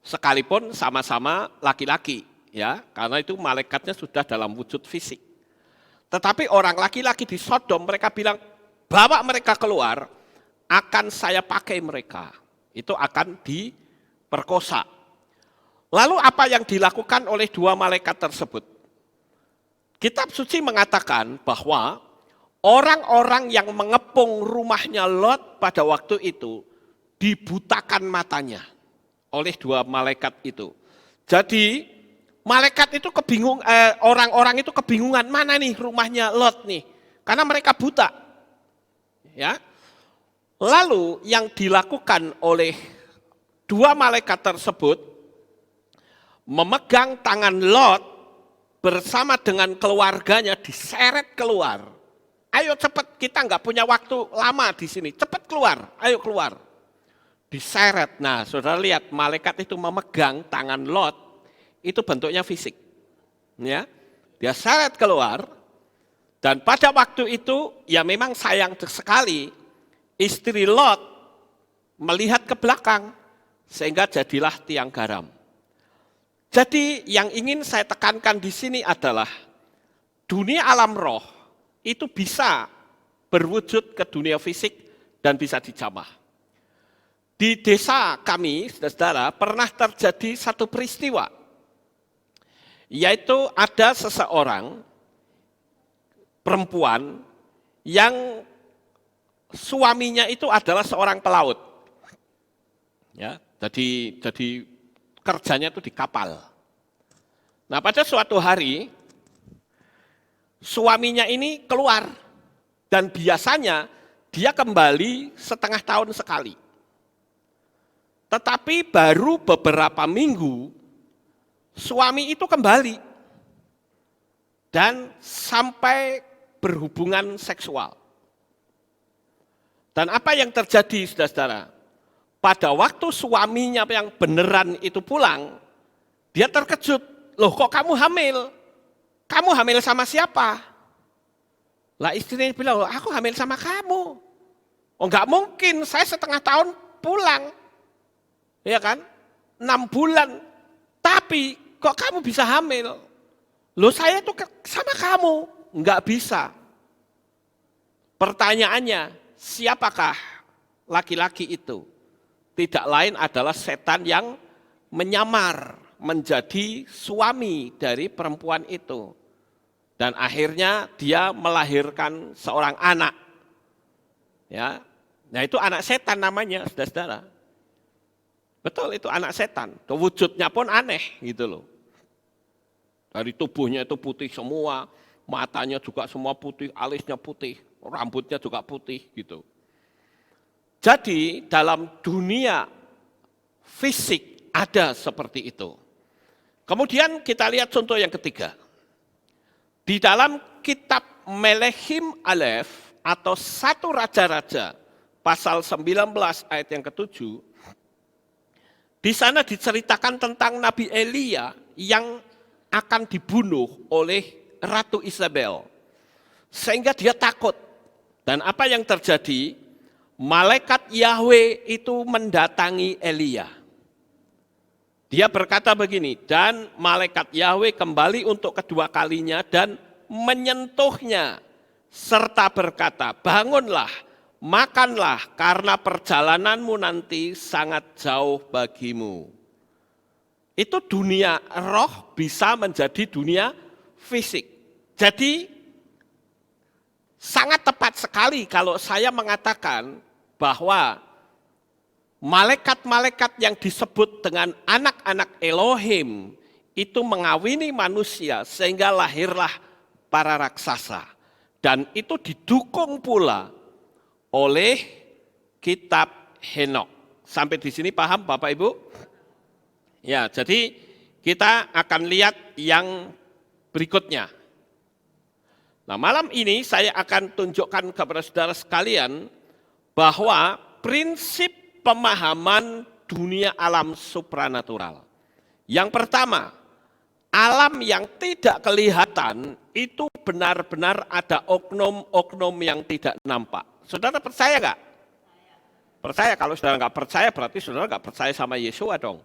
Sekalipun sama-sama laki-laki, ya, karena itu malaikatnya sudah dalam wujud fisik. Tetapi orang laki-laki di Sodom mereka bilang, bawa mereka keluar, akan saya pakai mereka. Itu akan diperkosa. Lalu apa yang dilakukan oleh dua malaikat tersebut? Kitab suci mengatakan bahwa orang-orang yang mengepung rumahnya Lot pada waktu itu dibutakan matanya oleh dua malaikat itu. Jadi malaikat itu orang-orang itu kebingungan, mana nih rumahnya Lot nih? Karena mereka buta. Ya. Lalu yang dilakukan oleh dua malaikat tersebut memegang tangan Lot bersama dengan keluarganya diseret keluar. Ayo cepat, kita nggak punya waktu lama di sini, cepat keluar, ayo keluar. Diseret. Nah, saudara lihat malaikat itu memegang tangan Lot itu bentuknya fisik. Ya. Dia seret keluar, dan pada waktu itu ya memang sayang sekali istri Lot melihat ke belakang sehingga jadilah tiang garam. Jadi yang ingin saya tekankan di sini adalah dunia alam roh itu bisa berwujud ke dunia fisik dan bisa dijamah. Di desa kami, saudara, pernah terjadi satu peristiwa, yaitu ada seseorang perempuan yang suaminya itu adalah seorang pelaut. Ya, jadi kerjanya itu di kapal. Nah, pada suatu hari suaminya ini keluar dan biasanya dia kembali setengah tahun sekali. Tetapi baru beberapa minggu suami itu kembali dan sampai berhubungan seksual. Dan apa yang terjadi, saudara-saudara? Pada waktu suaminya yang beneran itu pulang, dia terkejut. Loh, kok kamu hamil? Kamu hamil sama siapa? Lah istrinya bilang, loh, aku hamil sama kamu. Oh, enggak mungkin, saya setengah tahun pulang. Ya kan? 6 bulan. Tapi kok kamu bisa hamil? Loh, saya tuh sama kamu. Enggak bisa. Pertanyaannya, siapakah laki-laki itu? Tidak lain adalah setan yang menyamar menjadi suami dari perempuan itu. Dan akhirnya dia melahirkan seorang anak. Ya. Nah, itu anak setan namanya, saudara-saudara. Betul, itu anak setan. Wujudnya pun aneh gitu loh. Dari tubuhnya itu putih semua, matanya juga semua putih, alisnya putih, rambutnya juga putih gitu. Jadi dalam dunia fisik ada seperti itu. Kemudian kita lihat contoh yang ketiga. Di dalam kitab Melehim Aleph atau 1 Raja-Raja pasal 19 ayat yang ke-7, di sana diceritakan tentang Nabi Elia yang akan dibunuh oleh Ratu Isabel. Sehingga dia takut. Dan apa yang terjadi? Malaikat Yahweh itu mendatangi Elia. Dia berkata begini, dan malaikat Yahweh kembali untuk kedua kalinya dan menyentuhnya. Serta berkata, bangunlah, makanlah karena perjalananmu nanti sangat jauh bagimu. Itu dunia roh bisa menjadi dunia fisik. Jadi sangat tepat sekali kalau saya mengatakan bahwa malaikat-malaikat yang disebut dengan anak-anak Elohim itu mengawini manusia sehingga lahirlah para raksasa. Dan itu didukung pula oleh kitab Henokh. Sampai di sini paham Bapak Ibu? Ya, jadi kita akan lihat yang berikutnya. Nah, malam ini saya akan tunjukkan kepada saudara sekalian bahwa prinsip pemahaman dunia alam supranatural. Yang pertama, alam yang tidak kelihatan itu benar-benar ada oknum-oknum yang tidak nampak. Saudara percaya nggak? Percaya. Kalau saudara nggak percaya berarti saudara nggak percaya sama Yesua dong.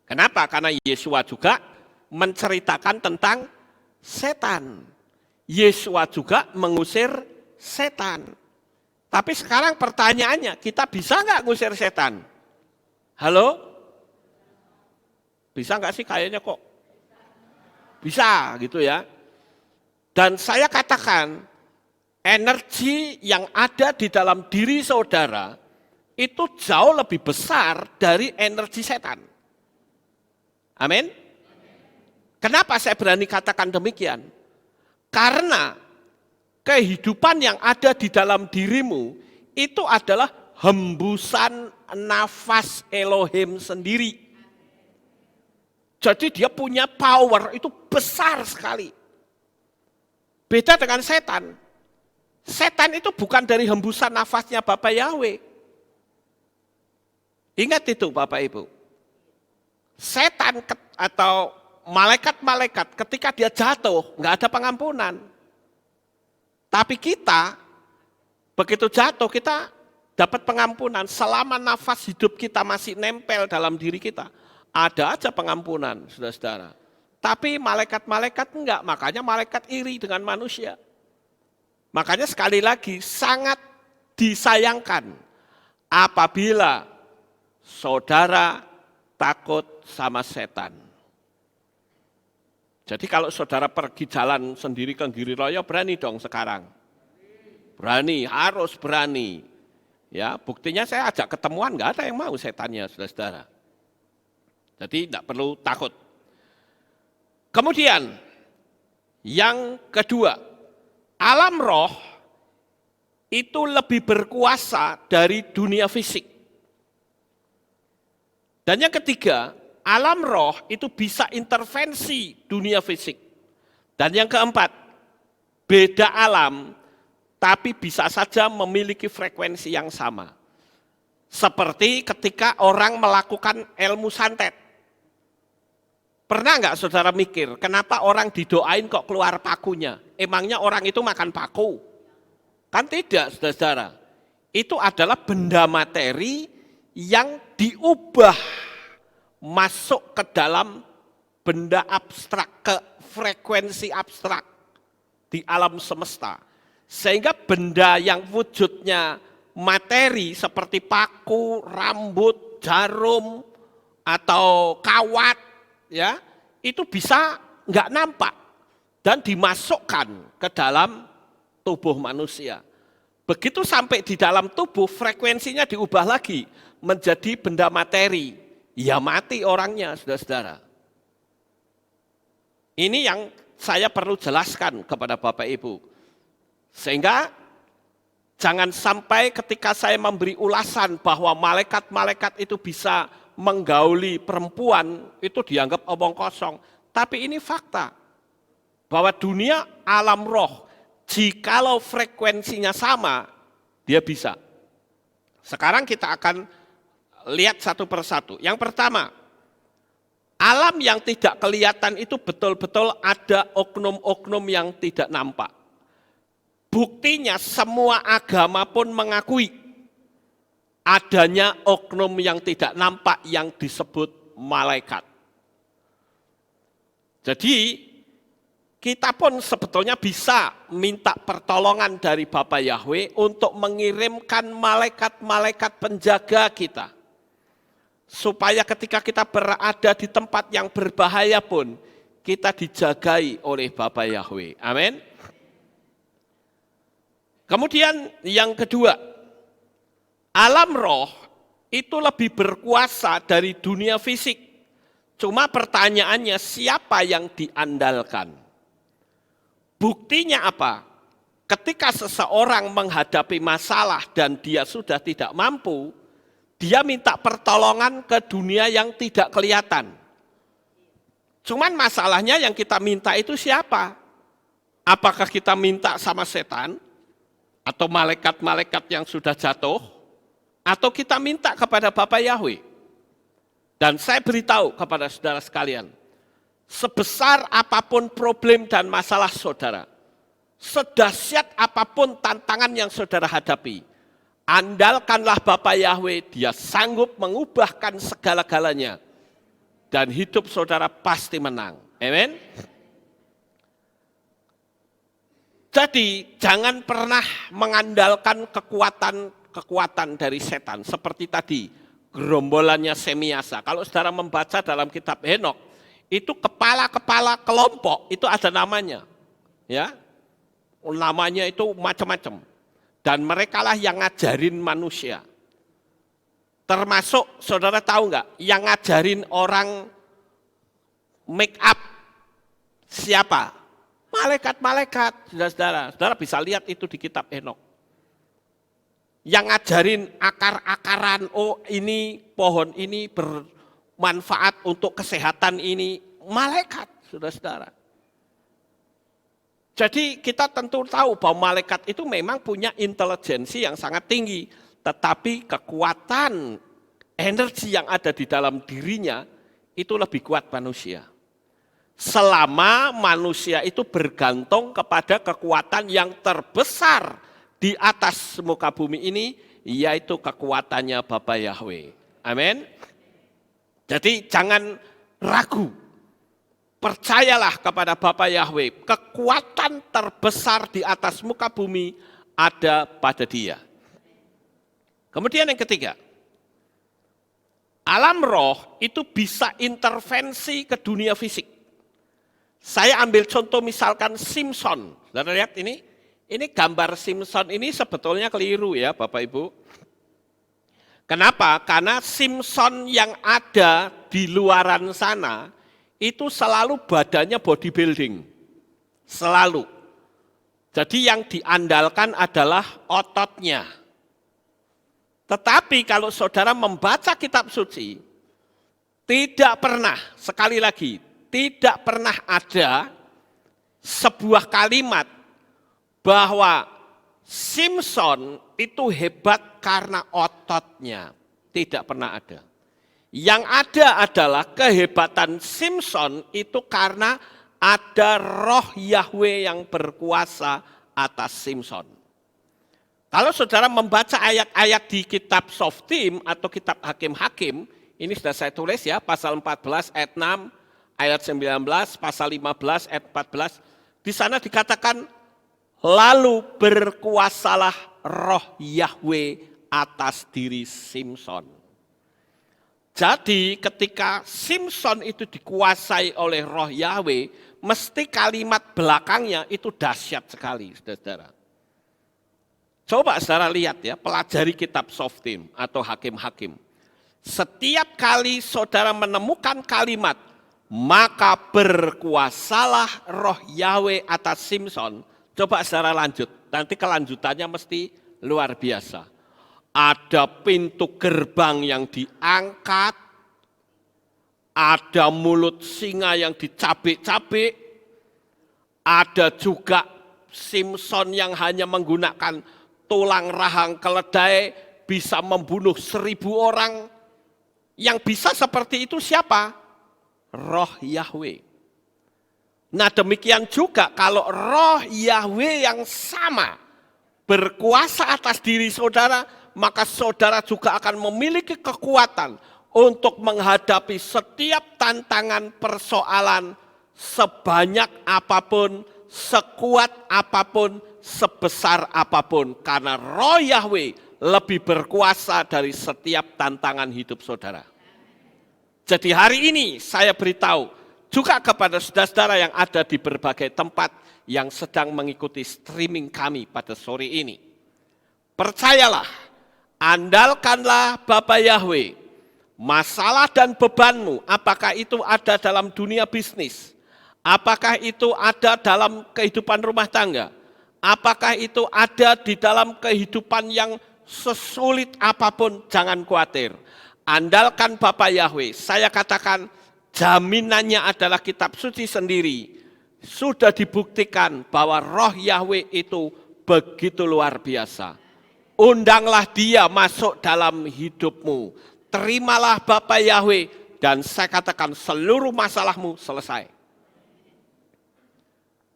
Kenapa? Karena Yesua juga menceritakan tentang setan. Yesua juga mengusir setan. Tapi sekarang pertanyaannya, kita bisa nggak ngusir setan? Halo? Bisa nggak sih? Kayaknya kok bisa gitu ya. Dan saya katakan, energi yang ada di dalam diri saudara itu jauh lebih besar dari energi setan. Amin. Kenapa saya berani katakan demikian? Karena kehidupan yang ada di dalam dirimu itu adalah hembusan nafas Elohim sendiri. Jadi dia punya power itu besar sekali. Beda dengan setan. Setan itu bukan dari hembusan nafasnya Bapak Yahweh. Ingat itu Bapak Ibu. Setan atau malaikat-malaikat ketika dia jatuh nggak ada pengampunan. Tapi kita begitu jatuh kita dapat pengampunan selama nafas hidup kita masih nempel dalam diri kita. Ada aja pengampunan, saudara-saudara. Tapi malaikat-malaikat enggak, makanya malaikat iri dengan manusia. Makanya sekali lagi sangat disayangkan apabila saudara takut sama setan. Jadi kalau saudara pergi jalan sendiri ke Giri Raya, berani dong sekarang. Berani, harus berani. Ya, buktinya saya ajak ketemuan, nggak ada yang mau setannya, saudara-saudara. Jadi tidak perlu takut. Kemudian, yang kedua, alam roh itu lebih berkuasa dari dunia fisik. Dan yang ketiga, alam roh itu bisa intervensi dunia fisik. Dan yang keempat, beda alam, tapi bisa saja memiliki frekuensi yang sama. Seperti ketika orang melakukan ilmu santet. Pernah nggak saudara mikir, kenapa orang didoain kok keluar pakunya? Emangnya orang itu makan paku? Kan tidak, saudara-saudara. Itu adalah benda materi yang diubah masuk ke dalam benda abstrak, ke frekuensi abstrak di alam semesta. Sehingga benda yang wujudnya materi seperti paku, rambut, jarum, atau kawat, ya itu bisa nggak nampak dan dimasukkan ke dalam tubuh manusia. Begitu sampai di dalam tubuh, frekuensinya diubah lagi menjadi benda materi. Ya mati orangnya, saudara-saudara. Ini yang saya perlu jelaskan kepada Bapak Ibu. Sehingga jangan sampai ketika saya memberi ulasan bahwa malaikat-malaikat itu bisa menggauli perempuan, itu dianggap omong kosong. Tapi ini fakta, bahwa dunia alam roh, jikalau frekuensinya sama, dia bisa. Sekarang kita akan lihat satu persatu. Yang pertama, alam yang tidak kelihatan itu betul-betul ada oknum-oknum yang tidak nampak. Buktinya semua agama pun mengakui adanya oknum yang tidak nampak yang disebut malaikat. Jadi kita pun sebetulnya bisa minta pertolongan dari Bapa Yahweh untuk mengirimkan malaikat-malaikat penjaga kita. Supaya ketika kita berada di tempat yang berbahaya pun, kita dijagai oleh Bapa Yahweh. Amin. Kemudian yang kedua, alam roh itu lebih berkuasa dari dunia fisik. Cuma pertanyaannya siapa yang diandalkan? Buktinya apa? Ketika seseorang menghadapi masalah dan dia sudah tidak mampu, dia minta pertolongan ke dunia yang tidak kelihatan. Cuman masalahnya yang kita minta itu siapa? Apakah kita minta sama setan? Atau malaikat-malaikat yang sudah jatuh? Atau kita minta kepada Bapa Yahweh? Dan saya beritahu kepada saudara sekalian, sebesar apapun problem dan masalah saudara, sedahsyat apapun tantangan yang saudara hadapi, andalkanlah Bapa Yahweh, dia sanggup mengubahkan segala-galanya. Dan hidup saudara pasti menang. Amin. Jadi jangan pernah mengandalkan kekuatan dari setan. Seperti tadi, gerombolannya Semiasa. Kalau saudara membaca dalam kitab Henok, itu kepala-kepala kelompok, itu ada namanya. Ya, namanya itu macam-macam. Dan merekalah yang ngajarin manusia. Termasuk, saudara tahu nggak, yang ngajarin orang make up siapa? Malaikat-malaikat, saudara-saudara. Saudara bisa lihat itu di kitab Henok. Yang ngajarin akar-akaran, oh ini pohon ini bermanfaat untuk kesehatan ini. Malaikat, saudara-saudara. Jadi kita tentu tahu bahwa malaikat itu memang punya intelijensi yang sangat tinggi. Tetapi kekuatan energi yang ada di dalam dirinya itu lebih kuat manusia. Selama manusia itu bergantung kepada kekuatan yang terbesar di atas muka bumi ini, yaitu kekuatannya Bapa Yahweh. Amin. Jadi jangan ragu, percayalah kepada Bapa Yahweh, kekuatan terbesar di atas muka bumi ada pada Dia. Kemudian yang ketiga, alam roh itu bisa intervensi ke dunia fisik. Saya ambil contoh misalkan Simpson. Saudara lihat ini gambar Simpson ini sebetulnya keliru ya Bapak Ibu. Kenapa? Karena Simpson yang ada di luaran sana itu selalu badannya bodybuilding. Selalu. Jadi yang diandalkan adalah ototnya. Tetapi kalau saudara membaca kitab suci, tidak pernah, sekali lagi, tidak pernah ada sebuah kalimat bahwa Simpson itu hebat karena ototnya. Tidak pernah ada. Yang ada adalah kehebatan Simpson itu karena ada roh Yahweh yang berkuasa atas Simpson. Kalau saudara membaca ayat-ayat di kitab Shoftim atau kitab Hakim-Hakim, ini sudah saya tulis ya, pasal 14 ayat 6, ayat 19, pasal 15, ayat 14, di sana dikatakan, lalu berkuasalah roh Yahweh atas diri Simpson. Jadi ketika Simpson itu dikuasai oleh roh Yahweh, mesti kalimat belakangnya itu dahsyat sekali, saudara. Coba saudara lihat ya, pelajari kitab Shoftim atau Hakim-Hakim. Setiap kali saudara menemukan kalimat, maka berkuasalah roh Yahweh atas Simpson. Coba saudara lanjut, nanti kelanjutannya mesti luar biasa. Ada pintu gerbang yang diangkat, ada mulut singa yang dicabik-cabik, ada juga Simpson yang hanya menggunakan tulang rahang keledai bisa membunuh 1000 orang. Yang bisa seperti itu siapa? Roh Yahweh. Nah demikian juga kalau roh Yahweh yang sama berkuasa atas diri saudara, maka saudara juga akan memiliki kekuatan untuk menghadapi setiap tantangan persoalan sebanyak apapun, sekuat apapun, sebesar apapun. Karena roh Yahweh lebih berkuasa dari setiap tantangan hidup saudara. Jadi hari ini saya beritahu juga kepada saudara-saudara yang ada di berbagai tempat yang sedang mengikuti streaming kami pada sore ini. Percayalah, andalkanlah Bapa Yahweh. Masalah dan bebanmu, apakah itu ada dalam dunia bisnis, apakah itu ada dalam kehidupan rumah tangga, apakah itu ada di dalam kehidupan yang sesulit apapun, jangan khawatir. Andalkan Bapa Yahweh. Saya katakan jaminannya adalah kitab suci sendiri. Sudah dibuktikan bahwa roh Yahweh itu begitu luar biasa. Undanglah dia masuk dalam hidupmu. Terimalah Bapa Yahweh dan saya katakan seluruh masalahmu selesai.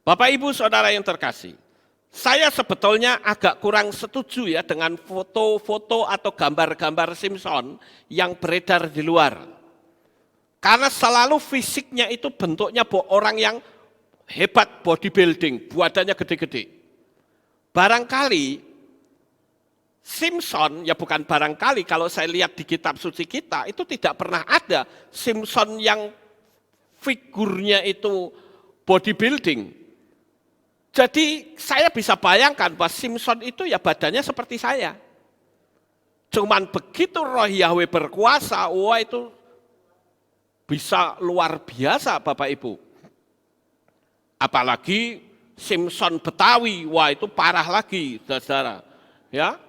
Bapak Ibu Saudara yang terkasih, saya sebetulnya agak kurang setuju ya dengan foto-foto atau gambar-gambar Simpson yang beredar di luar. Karena selalu fisiknya itu bentuknya orang yang hebat bodybuilding, badannya gede-gede. Barangkali Simpson, ya bukan barangkali, kalau saya lihat di kitab suci kita, itu tidak pernah ada Simpson yang figurnya itu bodybuilding. Jadi saya bisa bayangkan bahwa Simpson itu ya badannya seperti saya. Cuman begitu roh Yahweh berkuasa, wah itu bisa luar biasa Bapak Ibu. Apalagi Simpson Betawi, wah itu parah lagi, saudara. Ya,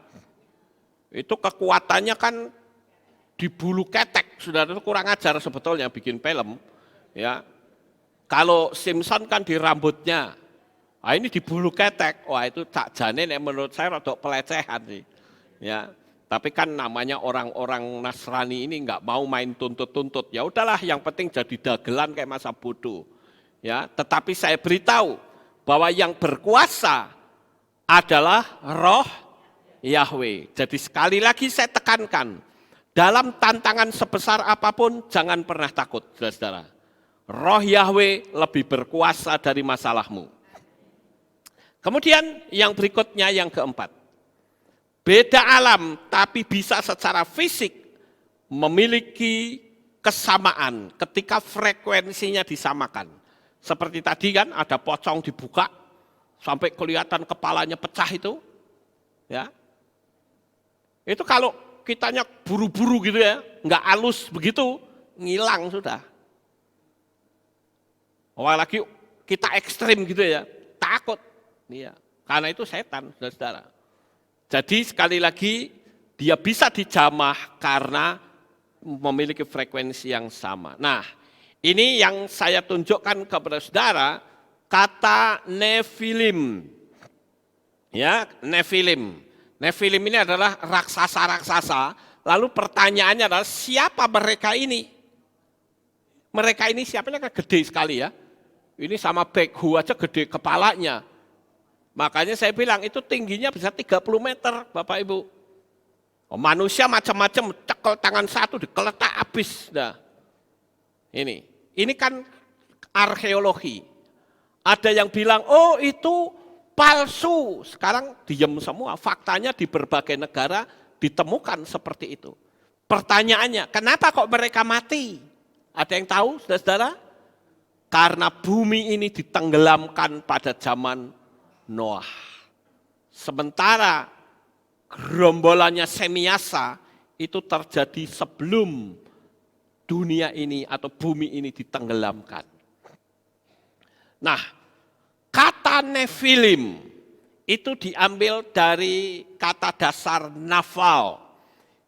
itu kekuatannya kan di bulu ketek, saudara, itu kurang ajar sebetulnya bikin film. Ya, kalau Simpson kan di rambutnya, ini di bulu ketek, wah itu tak janin yang menurut saya rada pelecehan sih. Ya, Tapi kan namanya orang-orang Nasrani ini nggak mau main tuntut-tuntut. Ya udahlah, yang penting jadi dagelan kayak masa bodoh. Ya, tetapi saya beritahu bahwa yang berkuasa adalah Roh Yahweh. Jadi sekali lagi saya tekankan, dalam tantangan sebesar apapun jangan pernah takut, saudara-saudara. Roh Yahweh lebih berkuasa dari masalahmu. Kemudian yang berikutnya yang keempat. Beda alam tapi bisa secara fisik memiliki kesamaan ketika frekuensinya disamakan. Seperti tadi kan ada pocong dibuka sampai kelihatan kepalanya pecah itu. Ya. Itu kalau kitanya buru-buru gitu ya, nggak halus begitu, ngilang sudah. Apalagi kita ekstrim gitu ya, takut. Iya, karena itu setan, saudara-saudara. Jadi sekali lagi dia bisa dijamah karena memiliki frekuensi yang sama. Nah, ini yang saya tunjukkan kepada saudara, kata Nephilim. Ya, Nephilim. Nephilim ini adalah raksasa-raksasa. Lalu pertanyaannya adalah siapa mereka ini? Mereka ini siapanya kan gede sekali ya. Ini sama Backhoe aja gede kepalanya. Makanya saya bilang itu tingginya bisa 30 meter Bapak Ibu. Oh, manusia macam-macam, cekel tangan satu dikeletak habis. Nah, ini kan arkeologi. Ada yang bilang, oh itu palsu. Sekarang diam semua, faktanya di berbagai negara ditemukan seperti itu. Pertanyaannya, kenapa kok mereka mati? Ada yang tahu, saudara-saudara? Karena bumi ini ditenggelamkan pada zaman Noah. Sementara gerombolannya Semiasa itu terjadi sebelum dunia ini atau bumi ini ditenggelamkan. Nah, kata Nephilim itu diambil dari kata dasar nafal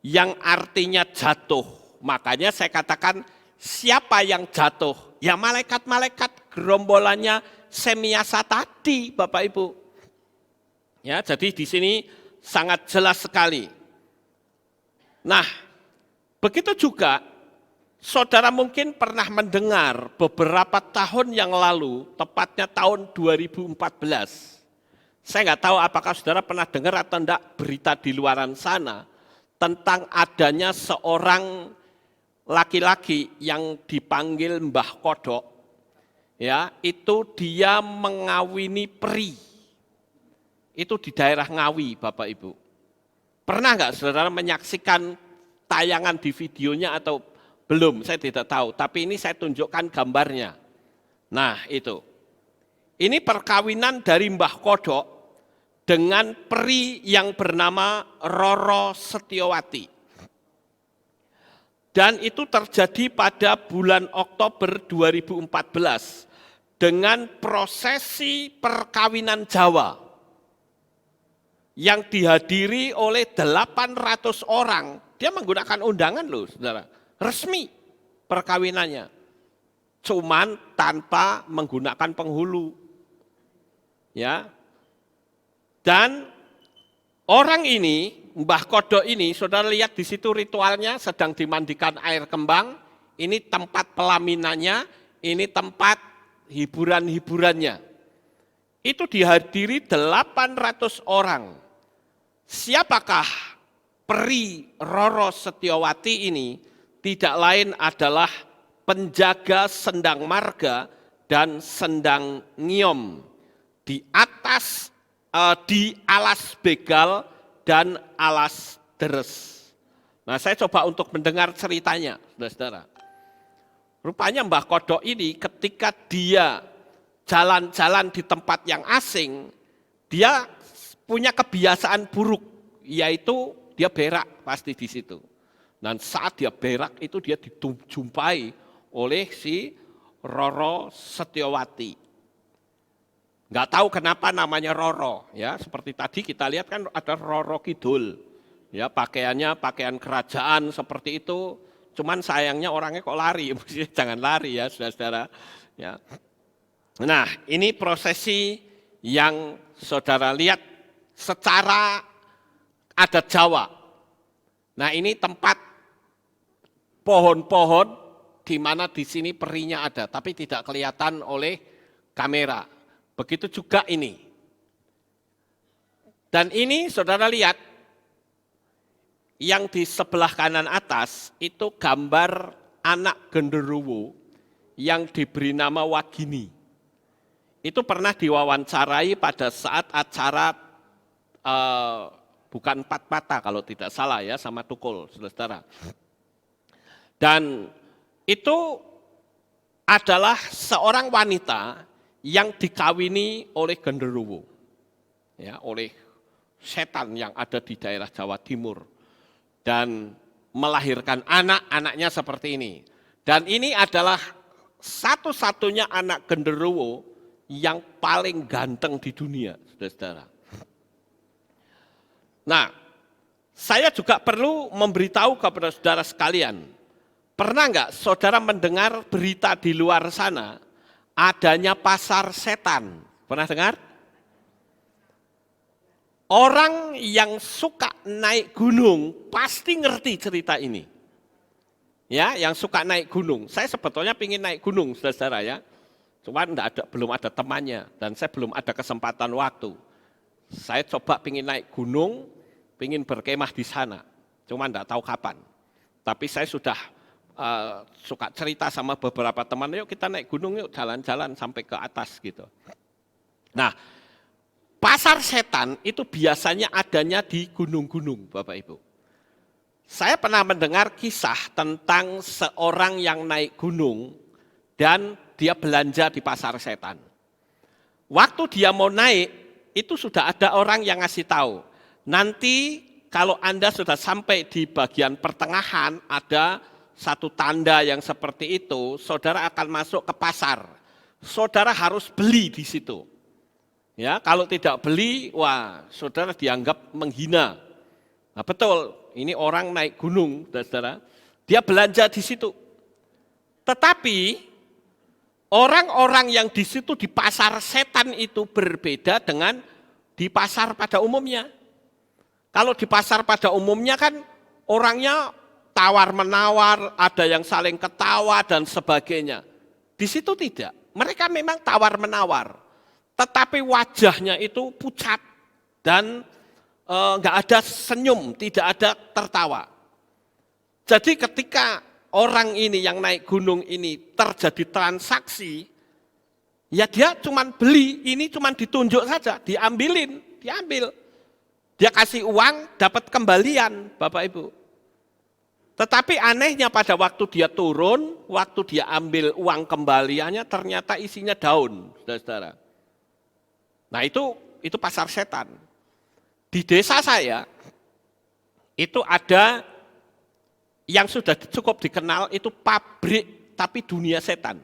yang artinya jatuh. Makanya saya katakan siapa yang jatuh? Ya malaikat-malaikat gerombolannya Semiasa tadi, Bapak Ibu. Ya, jadi di sini sangat jelas sekali. Nah, begitu juga saudara mungkin pernah mendengar beberapa tahun yang lalu, tepatnya tahun 2014. Saya nggak tahu apakah saudara pernah dengar atau enggak berita di luaran sana tentang adanya seorang laki-laki yang dipanggil Mbah Kodok. Ya, itu dia mengawini peri. Itu di daerah Ngawi, Bapak Ibu. Pernah nggak saudara menyaksikan tayangan di videonya atau belum? Saya tidak tahu, tapi ini saya tunjukkan gambarnya. Nah, itu. Ini perkawinan dari Mbah Kodok dengan peri yang bernama Roro Setiawati. Dan itu terjadi pada bulan Oktober 2014. Dengan prosesi perkawinan Jawa yang dihadiri oleh 800 orang. Dia menggunakan undangan loh, saudara. Resmi perkawinannya. Cuman tanpa menggunakan penghulu. Ya. Dan orang ini, Mbah Kodok ini, saudara lihat di situ ritualnya sedang dimandikan air kembang. Ini tempat pelaminannya, ini tempat hiburan-hiburannya. Itu dihadiri 800 orang. Siapakah peri Roro Setiawati ini? Tidak lain adalah penjaga sendang marga dan sendang ngiom di atas di alas begal dan alas deres. Nah, saya coba untuk mendengar ceritanya, saudara-saudara. Rupanya Mbah Kodok ini ketika dia jalan-jalan di tempat yang asing, dia punya kebiasaan buruk, yaitu dia berak pasti di situ. Dan saat dia berak itu dia dijumpai oleh si Roro Setiawati. Nggak tahu kenapa namanya Roro, ya seperti tadi kita lihat kan ada Roro Kidul, ya pakaiannya pakaian kerajaan seperti itu. Cuman sayangnya orangnya kok lari, jangan lari ya saudara-saudara. Ya. Nah ini prosesi yang saudara lihat secara adat Jawa. Nah ini tempat pohon-pohon di mana di sini perinya ada, tapi tidak kelihatan oleh kamera. Begitu juga ini. Dan ini saudara lihat, yang di sebelah kanan atas itu gambar anak genderuwo yang diberi nama Wagini. Itu pernah diwawancarai pada saat acara bukan empat mata kalau tidak salah ya, sama Tukul, saudara. Dan itu adalah seorang wanita yang dikawini oleh genderuwo, ya, oleh setan yang ada di daerah Jawa Timur, dan melahirkan anak-anaknya seperti ini. Dan ini adalah satu-satunya anak genderuwo yang paling ganteng di dunia, saudara-saudara. Nah, saya juga perlu memberitahu kepada saudara sekalian, pernah enggak saudara mendengar berita di luar sana adanya pasar setan? Pernah dengar? Orang yang suka naik gunung pasti ngerti cerita ini. Ya, yang suka naik gunung. Saya sebetulnya ingin naik gunung, saudara-saudara ya. Cuma belum ada temannya dan saya belum ada kesempatan waktu. Saya coba ingin naik gunung, ingin berkemah di sana. Cuma enggak tahu kapan. Tapi saya sudah suka cerita sama beberapa teman, yuk kita naik gunung, yuk jalan-jalan sampai ke atas gitu. Nah, pasar setan itu biasanya adanya di gunung-gunung, Bapak Ibu. Saya pernah mendengar kisah tentang seorang yang naik gunung dan dia belanja di pasar setan. Waktu dia mau naik, itu sudah ada orang yang ngasih tahu. Nanti kalau Anda sudah sampai di bagian pertengahan, ada satu tanda yang seperti itu, saudara akan masuk ke pasar. Saudara harus beli di situ. Ya, kalau tidak beli, wah, saudara dianggap menghina. Nah, betul, ini orang naik gunung, saudara. Dia belanja di situ. Tetapi orang-orang yang di situ di pasar setan itu berbeda dengan di pasar pada umumnya. Kalau di pasar pada umumnya kan orangnya tawar-menawar, ada yang saling ketawa dan sebagainya. Di situ tidak. Mereka memang tawar-menawar. Tetapi wajahnya itu pucat dan enggak ada senyum, tidak ada tertawa. Jadi ketika orang ini yang naik gunung ini terjadi transaksi, ya dia cuman beli, ini cuman ditunjuk saja, diambil. Dia kasih uang, dapat kembalian, Bapak Ibu. Tetapi anehnya pada waktu dia turun, waktu dia ambil uang kembaliannya ternyata isinya daun, saudara-saudara. Nah itu pasar setan. Di desa saya, itu ada yang sudah cukup dikenal, itu pabrik tapi dunia setan.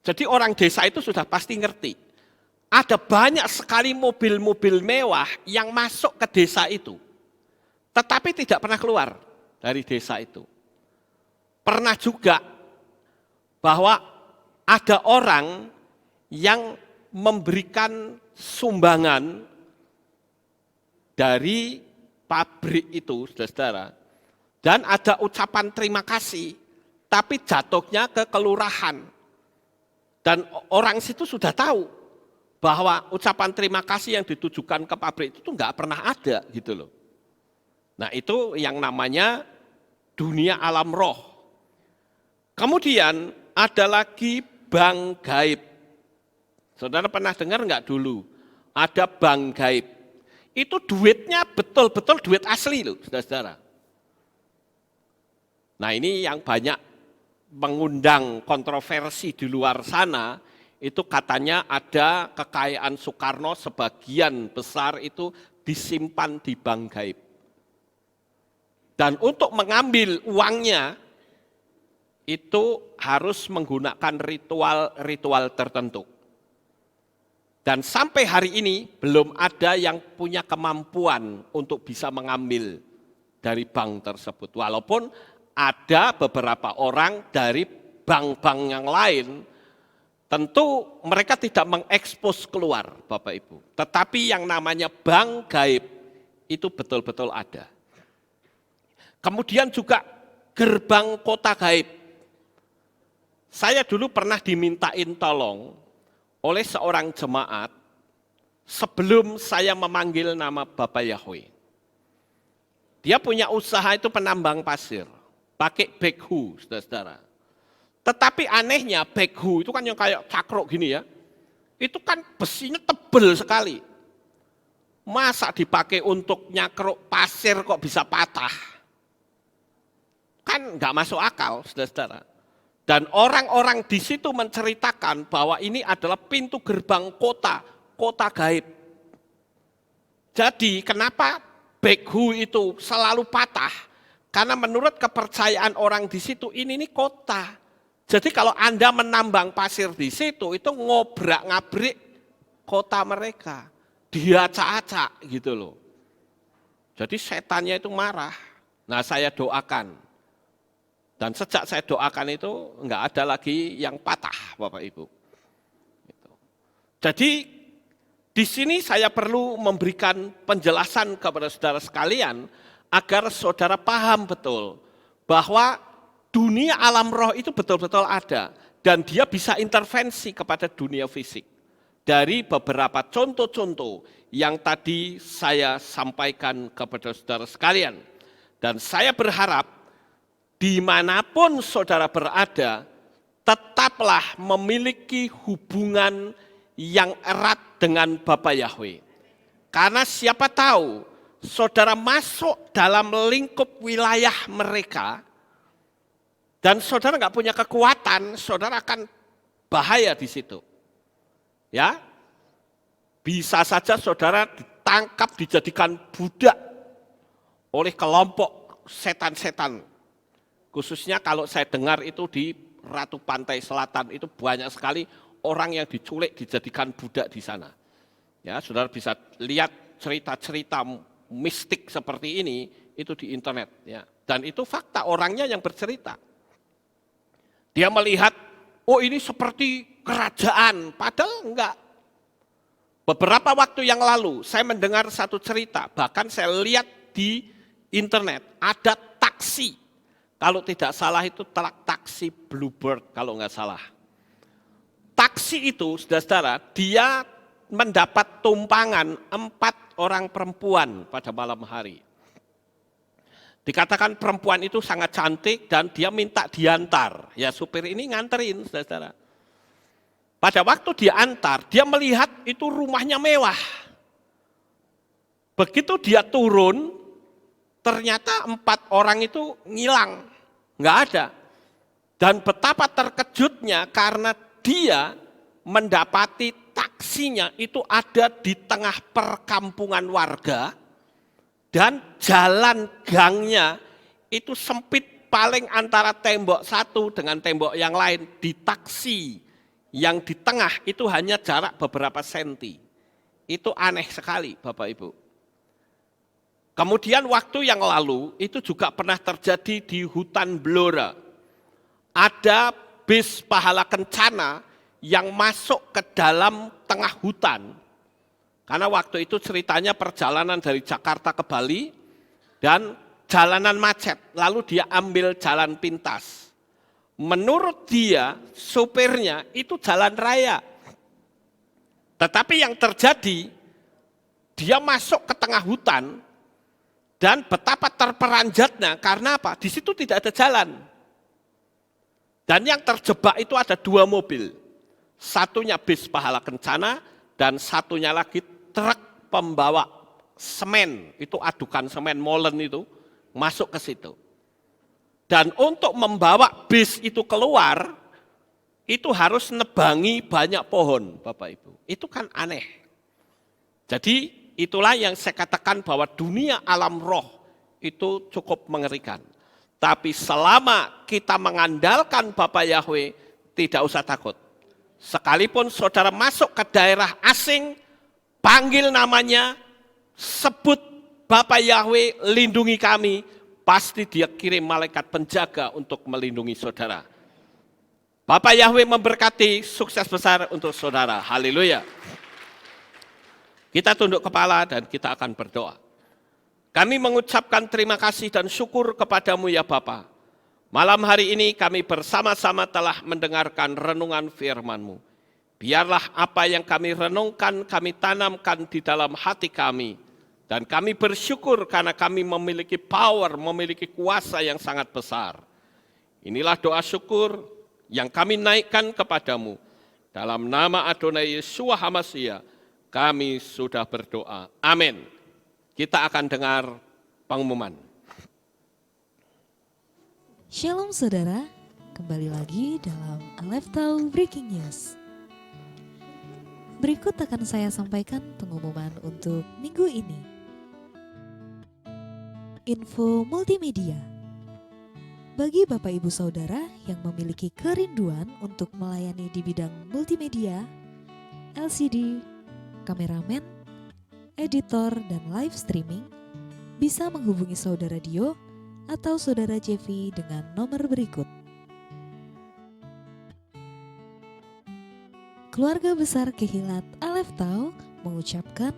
Jadi orang desa itu sudah pasti ngerti. Ada banyak sekali mobil-mobil mewah yang masuk ke desa itu. Tetapi tidak pernah keluar dari desa itu. Pernah juga bahwa ada orang yang memberikan sumbangan dari pabrik itu, saudara-saudara. Dan ada ucapan terima kasih, tapi jatuhnya ke kelurahan. Dan orang situ sudah tahu bahwa ucapan terima kasih yang ditujukan ke pabrik itu nggak pernah ada gitu loh. Nah itu yang namanya dunia alam roh. Kemudian ada lagi bank gaib. Saudara pernah dengar nggak dulu? Ada bank gaib. Itu duitnya betul-betul duit asli loh, saudara-saudara. Nah ini yang banyak mengundang kontroversi di luar sana, itu katanya ada kekayaan Soekarno sebagian besar itu disimpan di bank gaib. Dan untuk mengambil uangnya, itu harus menggunakan ritual-ritual tertentu. Dan sampai hari ini belum ada yang punya kemampuan untuk bisa mengambil dari bank tersebut. Walaupun ada beberapa orang dari bank-bank yang lain, tentu mereka tidak mengekspos keluar, Bapak Ibu. Tetapi yang namanya bank gaib itu betul-betul ada. Kemudian juga gerbang kota gaib. Saya dulu pernah dimintain tolong oleh seorang jemaat sebelum saya memanggil nama Bapak Yahweh. Dia punya usaha itu penambang pasir, pakai backhoe, saudara-saudara. Tetapi anehnya backhoe itu kan yang kayak cakruk gini ya, itu kan besinya tebel sekali. Masa dipakai untuk nyakruk pasir kok bisa patah? Kan nggak masuk akal, saudara-saudara. Dan orang-orang di situ menceritakan bahwa ini adalah pintu gerbang kota, kota gaib. Jadi kenapa backhoe itu selalu patah? Karena menurut kepercayaan orang di situ ini kota. Jadi kalau Anda menambang pasir di situ itu ngobrak-ngabrik kota mereka. Diacak-acak gitu loh. Jadi setannya itu marah. Nah saya doakan. Dan sejak saya doakan itu enggak ada lagi yang patah Bapak Ibu. Jadi di sini saya perlu memberikan penjelasan kepada saudara sekalian agar saudara paham betul bahwa dunia alam roh itu betul-betul ada dan dia bisa intervensi kepada dunia fisik. Dari beberapa contoh-contoh yang tadi saya sampaikan kepada saudara sekalian. Dan saya berharap dimanapun saudara berada, tetaplah memiliki hubungan yang erat dengan Bapa Yahweh. Karena siapa tahu saudara masuk dalam lingkup wilayah mereka, dan saudara nggak punya kekuatan, saudara akan bahaya di situ. Ya, bisa saja saudara ditangkap, dijadikan budak oleh kelompok setan-setan. Khususnya kalau saya dengar itu di Ratu Pantai Selatan itu banyak sekali orang yang diculik dijadikan budak di sana. Ya, saudara bisa lihat cerita-cerita mistik seperti ini itu di internet. Ya, dan itu fakta orangnya yang bercerita. Dia melihat, oh ini seperti kerajaan, padahal enggak. Beberapa waktu yang lalu saya mendengar satu cerita, bahkan saya lihat di internet, ada taksi. Kalau tidak salah itu taksi Bluebird kalau enggak salah. Taksi itu, saudara-saudara, dia mendapat tumpangan 4 orang perempuan pada malam hari. Dikatakan perempuan itu sangat cantik dan dia minta diantar. Ya supir ini nganterin, saudara-saudara. Pada waktu dia antar, dia melihat itu rumahnya mewah. Begitu dia turun, ternyata 4 orang itu ngilang, nggak ada. Dan betapa terkejutnya karena dia mendapati taksinya itu ada di tengah perkampungan warga dan jalan gangnya itu sempit paling antara tembok satu dengan tembok yang lain. Di taksi yang di tengah itu hanya jarak beberapa senti. Itu aneh sekali Bapak Ibu. Kemudian waktu yang lalu itu juga pernah terjadi di hutan Blora. Ada bis pahala kencana yang masuk ke dalam tengah hutan. Karena waktu itu ceritanya perjalanan dari Jakarta ke Bali dan jalanan macet. Lalu dia ambil jalan pintas. Menurut dia, sopirnya itu jalan raya. Tetapi yang terjadi, dia masuk ke tengah hutan dan betapa terperanjatnya karena apa? Di situ tidak ada jalan. Dan yang terjebak itu ada 2 mobil. Satunya bis pahala kencana dan satunya lagi truk pembawa semen. Itu adukan semen molen itu masuk ke situ. Dan untuk membawa bis itu keluar, itu harus nebangi banyak pohon, Bapak Ibu. Itu kan aneh. Jadi itulah yang saya katakan bahwa dunia alam roh itu cukup mengerikan. Tapi selama kita mengandalkan Bapa Yahweh, tidak usah takut. Sekalipun saudara masuk ke daerah asing, panggil namanya, sebut Bapa Yahweh, lindungi kami, pasti dia kirim malaikat penjaga untuk melindungi saudara. Bapa Yahweh memberkati, sukses besar untuk saudara. Haleluya. Kita tunduk kepala dan kita akan berdoa. Kami mengucapkan terima kasih dan syukur kepadamu ya Bapa. Malam hari ini kami bersama-sama telah mendengarkan renungan firman-Mu. Biarlah apa yang kami renungkan, kami tanamkan di dalam hati kami. Dan kami bersyukur karena kami memiliki power, memiliki kuasa yang sangat besar. Inilah doa syukur yang kami naikkan kepadamu. Dalam nama Adonai Yeshua HaMashiach, kami sudah berdoa. Amin. Kita akan dengar pengumuman. Shalom saudara, kembali lagi dalam Aleftau Breaking News. Berikut akan saya sampaikan pengumuman untuk minggu ini. Info multimedia. Bagi Bapak Ibu Saudara yang memiliki kerinduan untuk melayani di bidang multimedia, LCD, kameramen, editor, dan live streaming, bisa menghubungi Saudara Dio atau Saudara Jevi dengan nomor berikut. Keluarga besar Kehilat Aleftau mengucapkan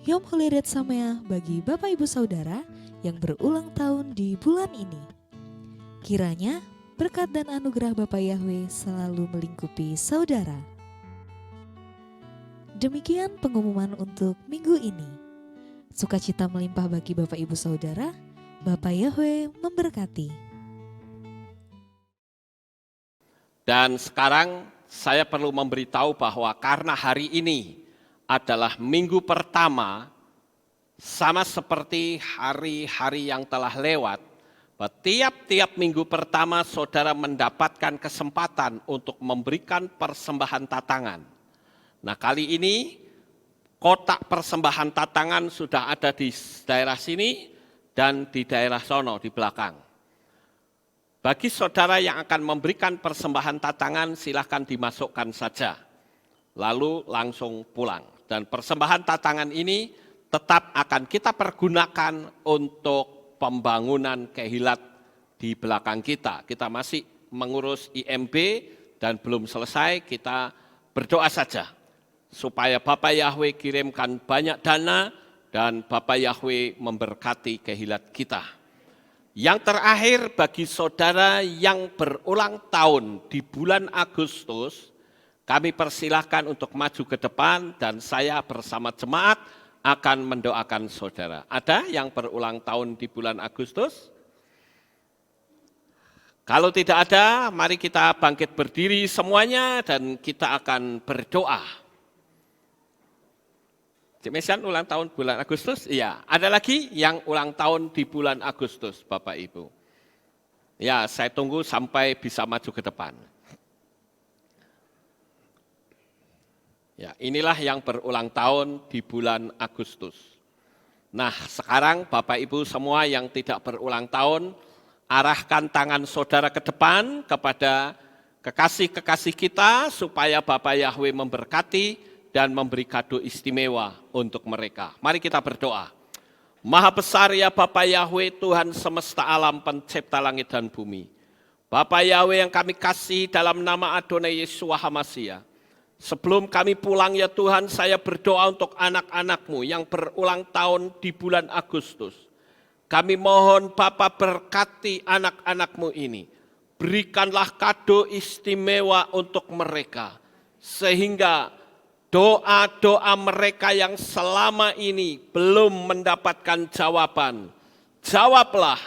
Yom Holidet Sameach bagi Bapak Ibu Saudara yang berulang tahun di bulan ini. Kiranya berkat dan anugerah Bapa Yahweh selalu melingkupi saudara. Demikian pengumuman untuk minggu ini. Sukacita melimpah bagi Bapak Ibu Saudara. Bapa Yahweh memberkati. Dan sekarang saya perlu memberitahu bahwa karena hari ini adalah minggu pertama, sama seperti hari-hari yang telah lewat, tiap-tiap minggu pertama saudara mendapatkan kesempatan untuk memberikan persembahan tatangan. Nah, kali ini kotak persembahan tatangan sudah ada di daerah sini dan di daerah sono di belakang. Bagi saudara yang akan memberikan persembahan tatangan, silahkan dimasukkan saja. Lalu langsung pulang. Dan persembahan tatangan ini tetap akan kita pergunakan untuk pembangunan Kehilat di belakang kita. Kita masih mengurus IMB dan belum selesai, kita berdoa saja. Supaya Bapak Yahweh kirimkan banyak dana dan Bapak Yahweh memberkati Kehilat kita. Yang terakhir bagi saudara yang berulang tahun di bulan Agustus, kami persilahkan untuk maju ke depan dan saya bersama jemaat akan mendoakan saudara. Ada yang berulang tahun di bulan Agustus? Kalau tidak ada, mari kita bangkit berdiri semuanya dan kita akan berdoa. Cik Mesian ulang tahun bulan Agustus? Iya. Ada lagi yang ulang tahun di bulan Agustus, Bapak Ibu? Ya, saya tunggu sampai bisa maju ke depan. Ya, inilah yang berulang tahun di bulan Agustus. Nah, sekarang Bapak Ibu semua yang tidak berulang tahun, arahkan tangan saudara ke depan kepada kekasih-kekasih kita supaya Bapak Yahweh memberkati dan memberi kado istimewa untuk mereka. Mari kita berdoa. Maha besar ya Bapa Yahweh, Tuhan semesta alam pencipta langit dan bumi. Bapa Yahweh yang kami kasih dalam nama Adonai Yeshua HaMashiach. Sebelum kami pulang ya Tuhan, saya berdoa untuk anak-anak-Mu yang berulang tahun di bulan Agustus. Kami mohon Bapa berkati anak-anak-Mu ini. Berikanlah kado istimewa untuk mereka. Sehingga doa-doa mereka yang selama ini belum mendapatkan jawaban, jawablah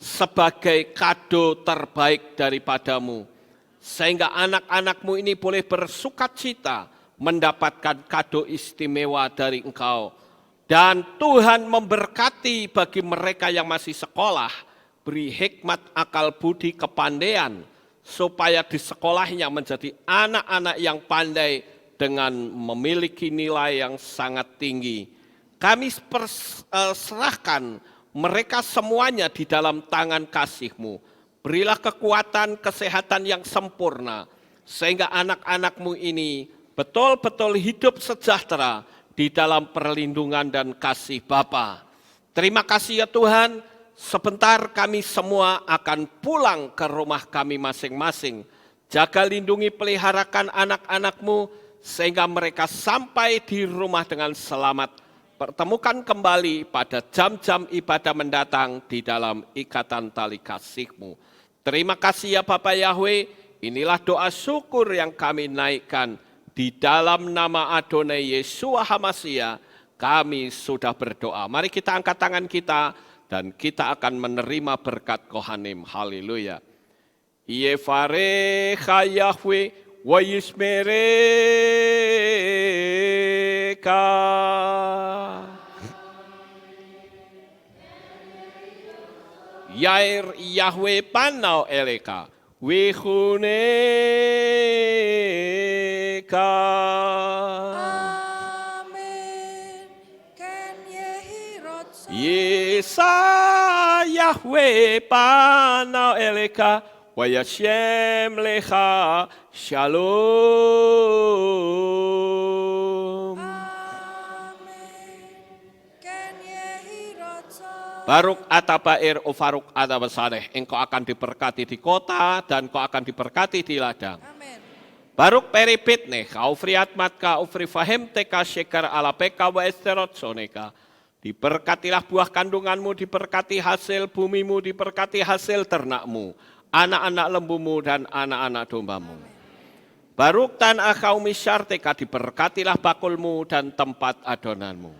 sebagai kado terbaik daripadamu. Sehingga anak-anak-Mu ini boleh bersukacita mendapatkan kado istimewa dari Engkau. Dan Tuhan memberkati bagi mereka yang masih sekolah, beri hikmat, akal budi, kepandaian, supaya di sekolahnya menjadi anak-anak yang pandai, dengan memiliki nilai yang sangat tinggi. Kami serahkan mereka semuanya di dalam tangan kasih-Mu. Berilah kekuatan, kesehatan yang sempurna, sehingga anak-anak-Mu ini betul-betul hidup sejahtera di dalam perlindungan dan kasih Bapa. Terima kasih ya Tuhan, sebentar kami semua akan pulang ke rumah kami masing-masing. Jaga, lindungi, peliharakan anak-anak-Mu, sehingga mereka sampai di rumah dengan selamat pertemukan kembali pada jam-jam ibadah mendatang di dalam ikatan tali kasih-Mu. Terima kasih ya Bapa Yahweh, inilah doa syukur yang kami naikkan di dalam nama Adonai Yeshua HaMashiach. Kami sudah berdoa. Mari kita angkat tangan kita dan kita akan menerima berkat Kohanim. Haleluya. Yevarecha Yahweh wa yismereka. Yair Yahweh panau eleka wihuneka. Amen. Ken yehi rotso. Yesa Yahweh panau eleka wa yashem lecha shalom. Amen. Ken yehi rotso. Baruk atabair ufaruk atabasaleh. Engkau akan diberkati di kota dan kau akan diberkati di ladang. Amen. Baruk peripitne, kau friat matka, ufri fahem teka syekar ala peka wa esterot soneka. Diberkatilah buah kandunganmu, diberkati hasil bumimu, diberkati hasil ternakmu, anak-anak lembumu dan anak-anak dombamu. Baruk tan akau misyarteka, diberkatilah bakulmu dan tempat adonanmu.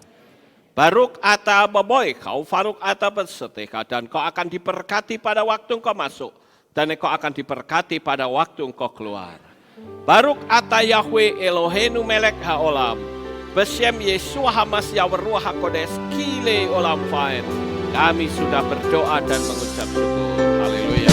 Baruk ata baboy, kau faruk ata berseteka, dan kau akan diberkati pada waktu engkau masuk, dan engkau akan diberkati pada waktu engkau keluar. Baruk ata Yahweh Elohenu melek haolam, besem Yeshua HaMashiach Ruach HaKodes kile olam faen. Kami sudah berdoa dan mengucap syukur. Haleluya.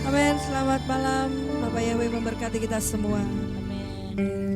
Amin. Selamat malam. Bapak Yahweh memberkati kita semua. Amin.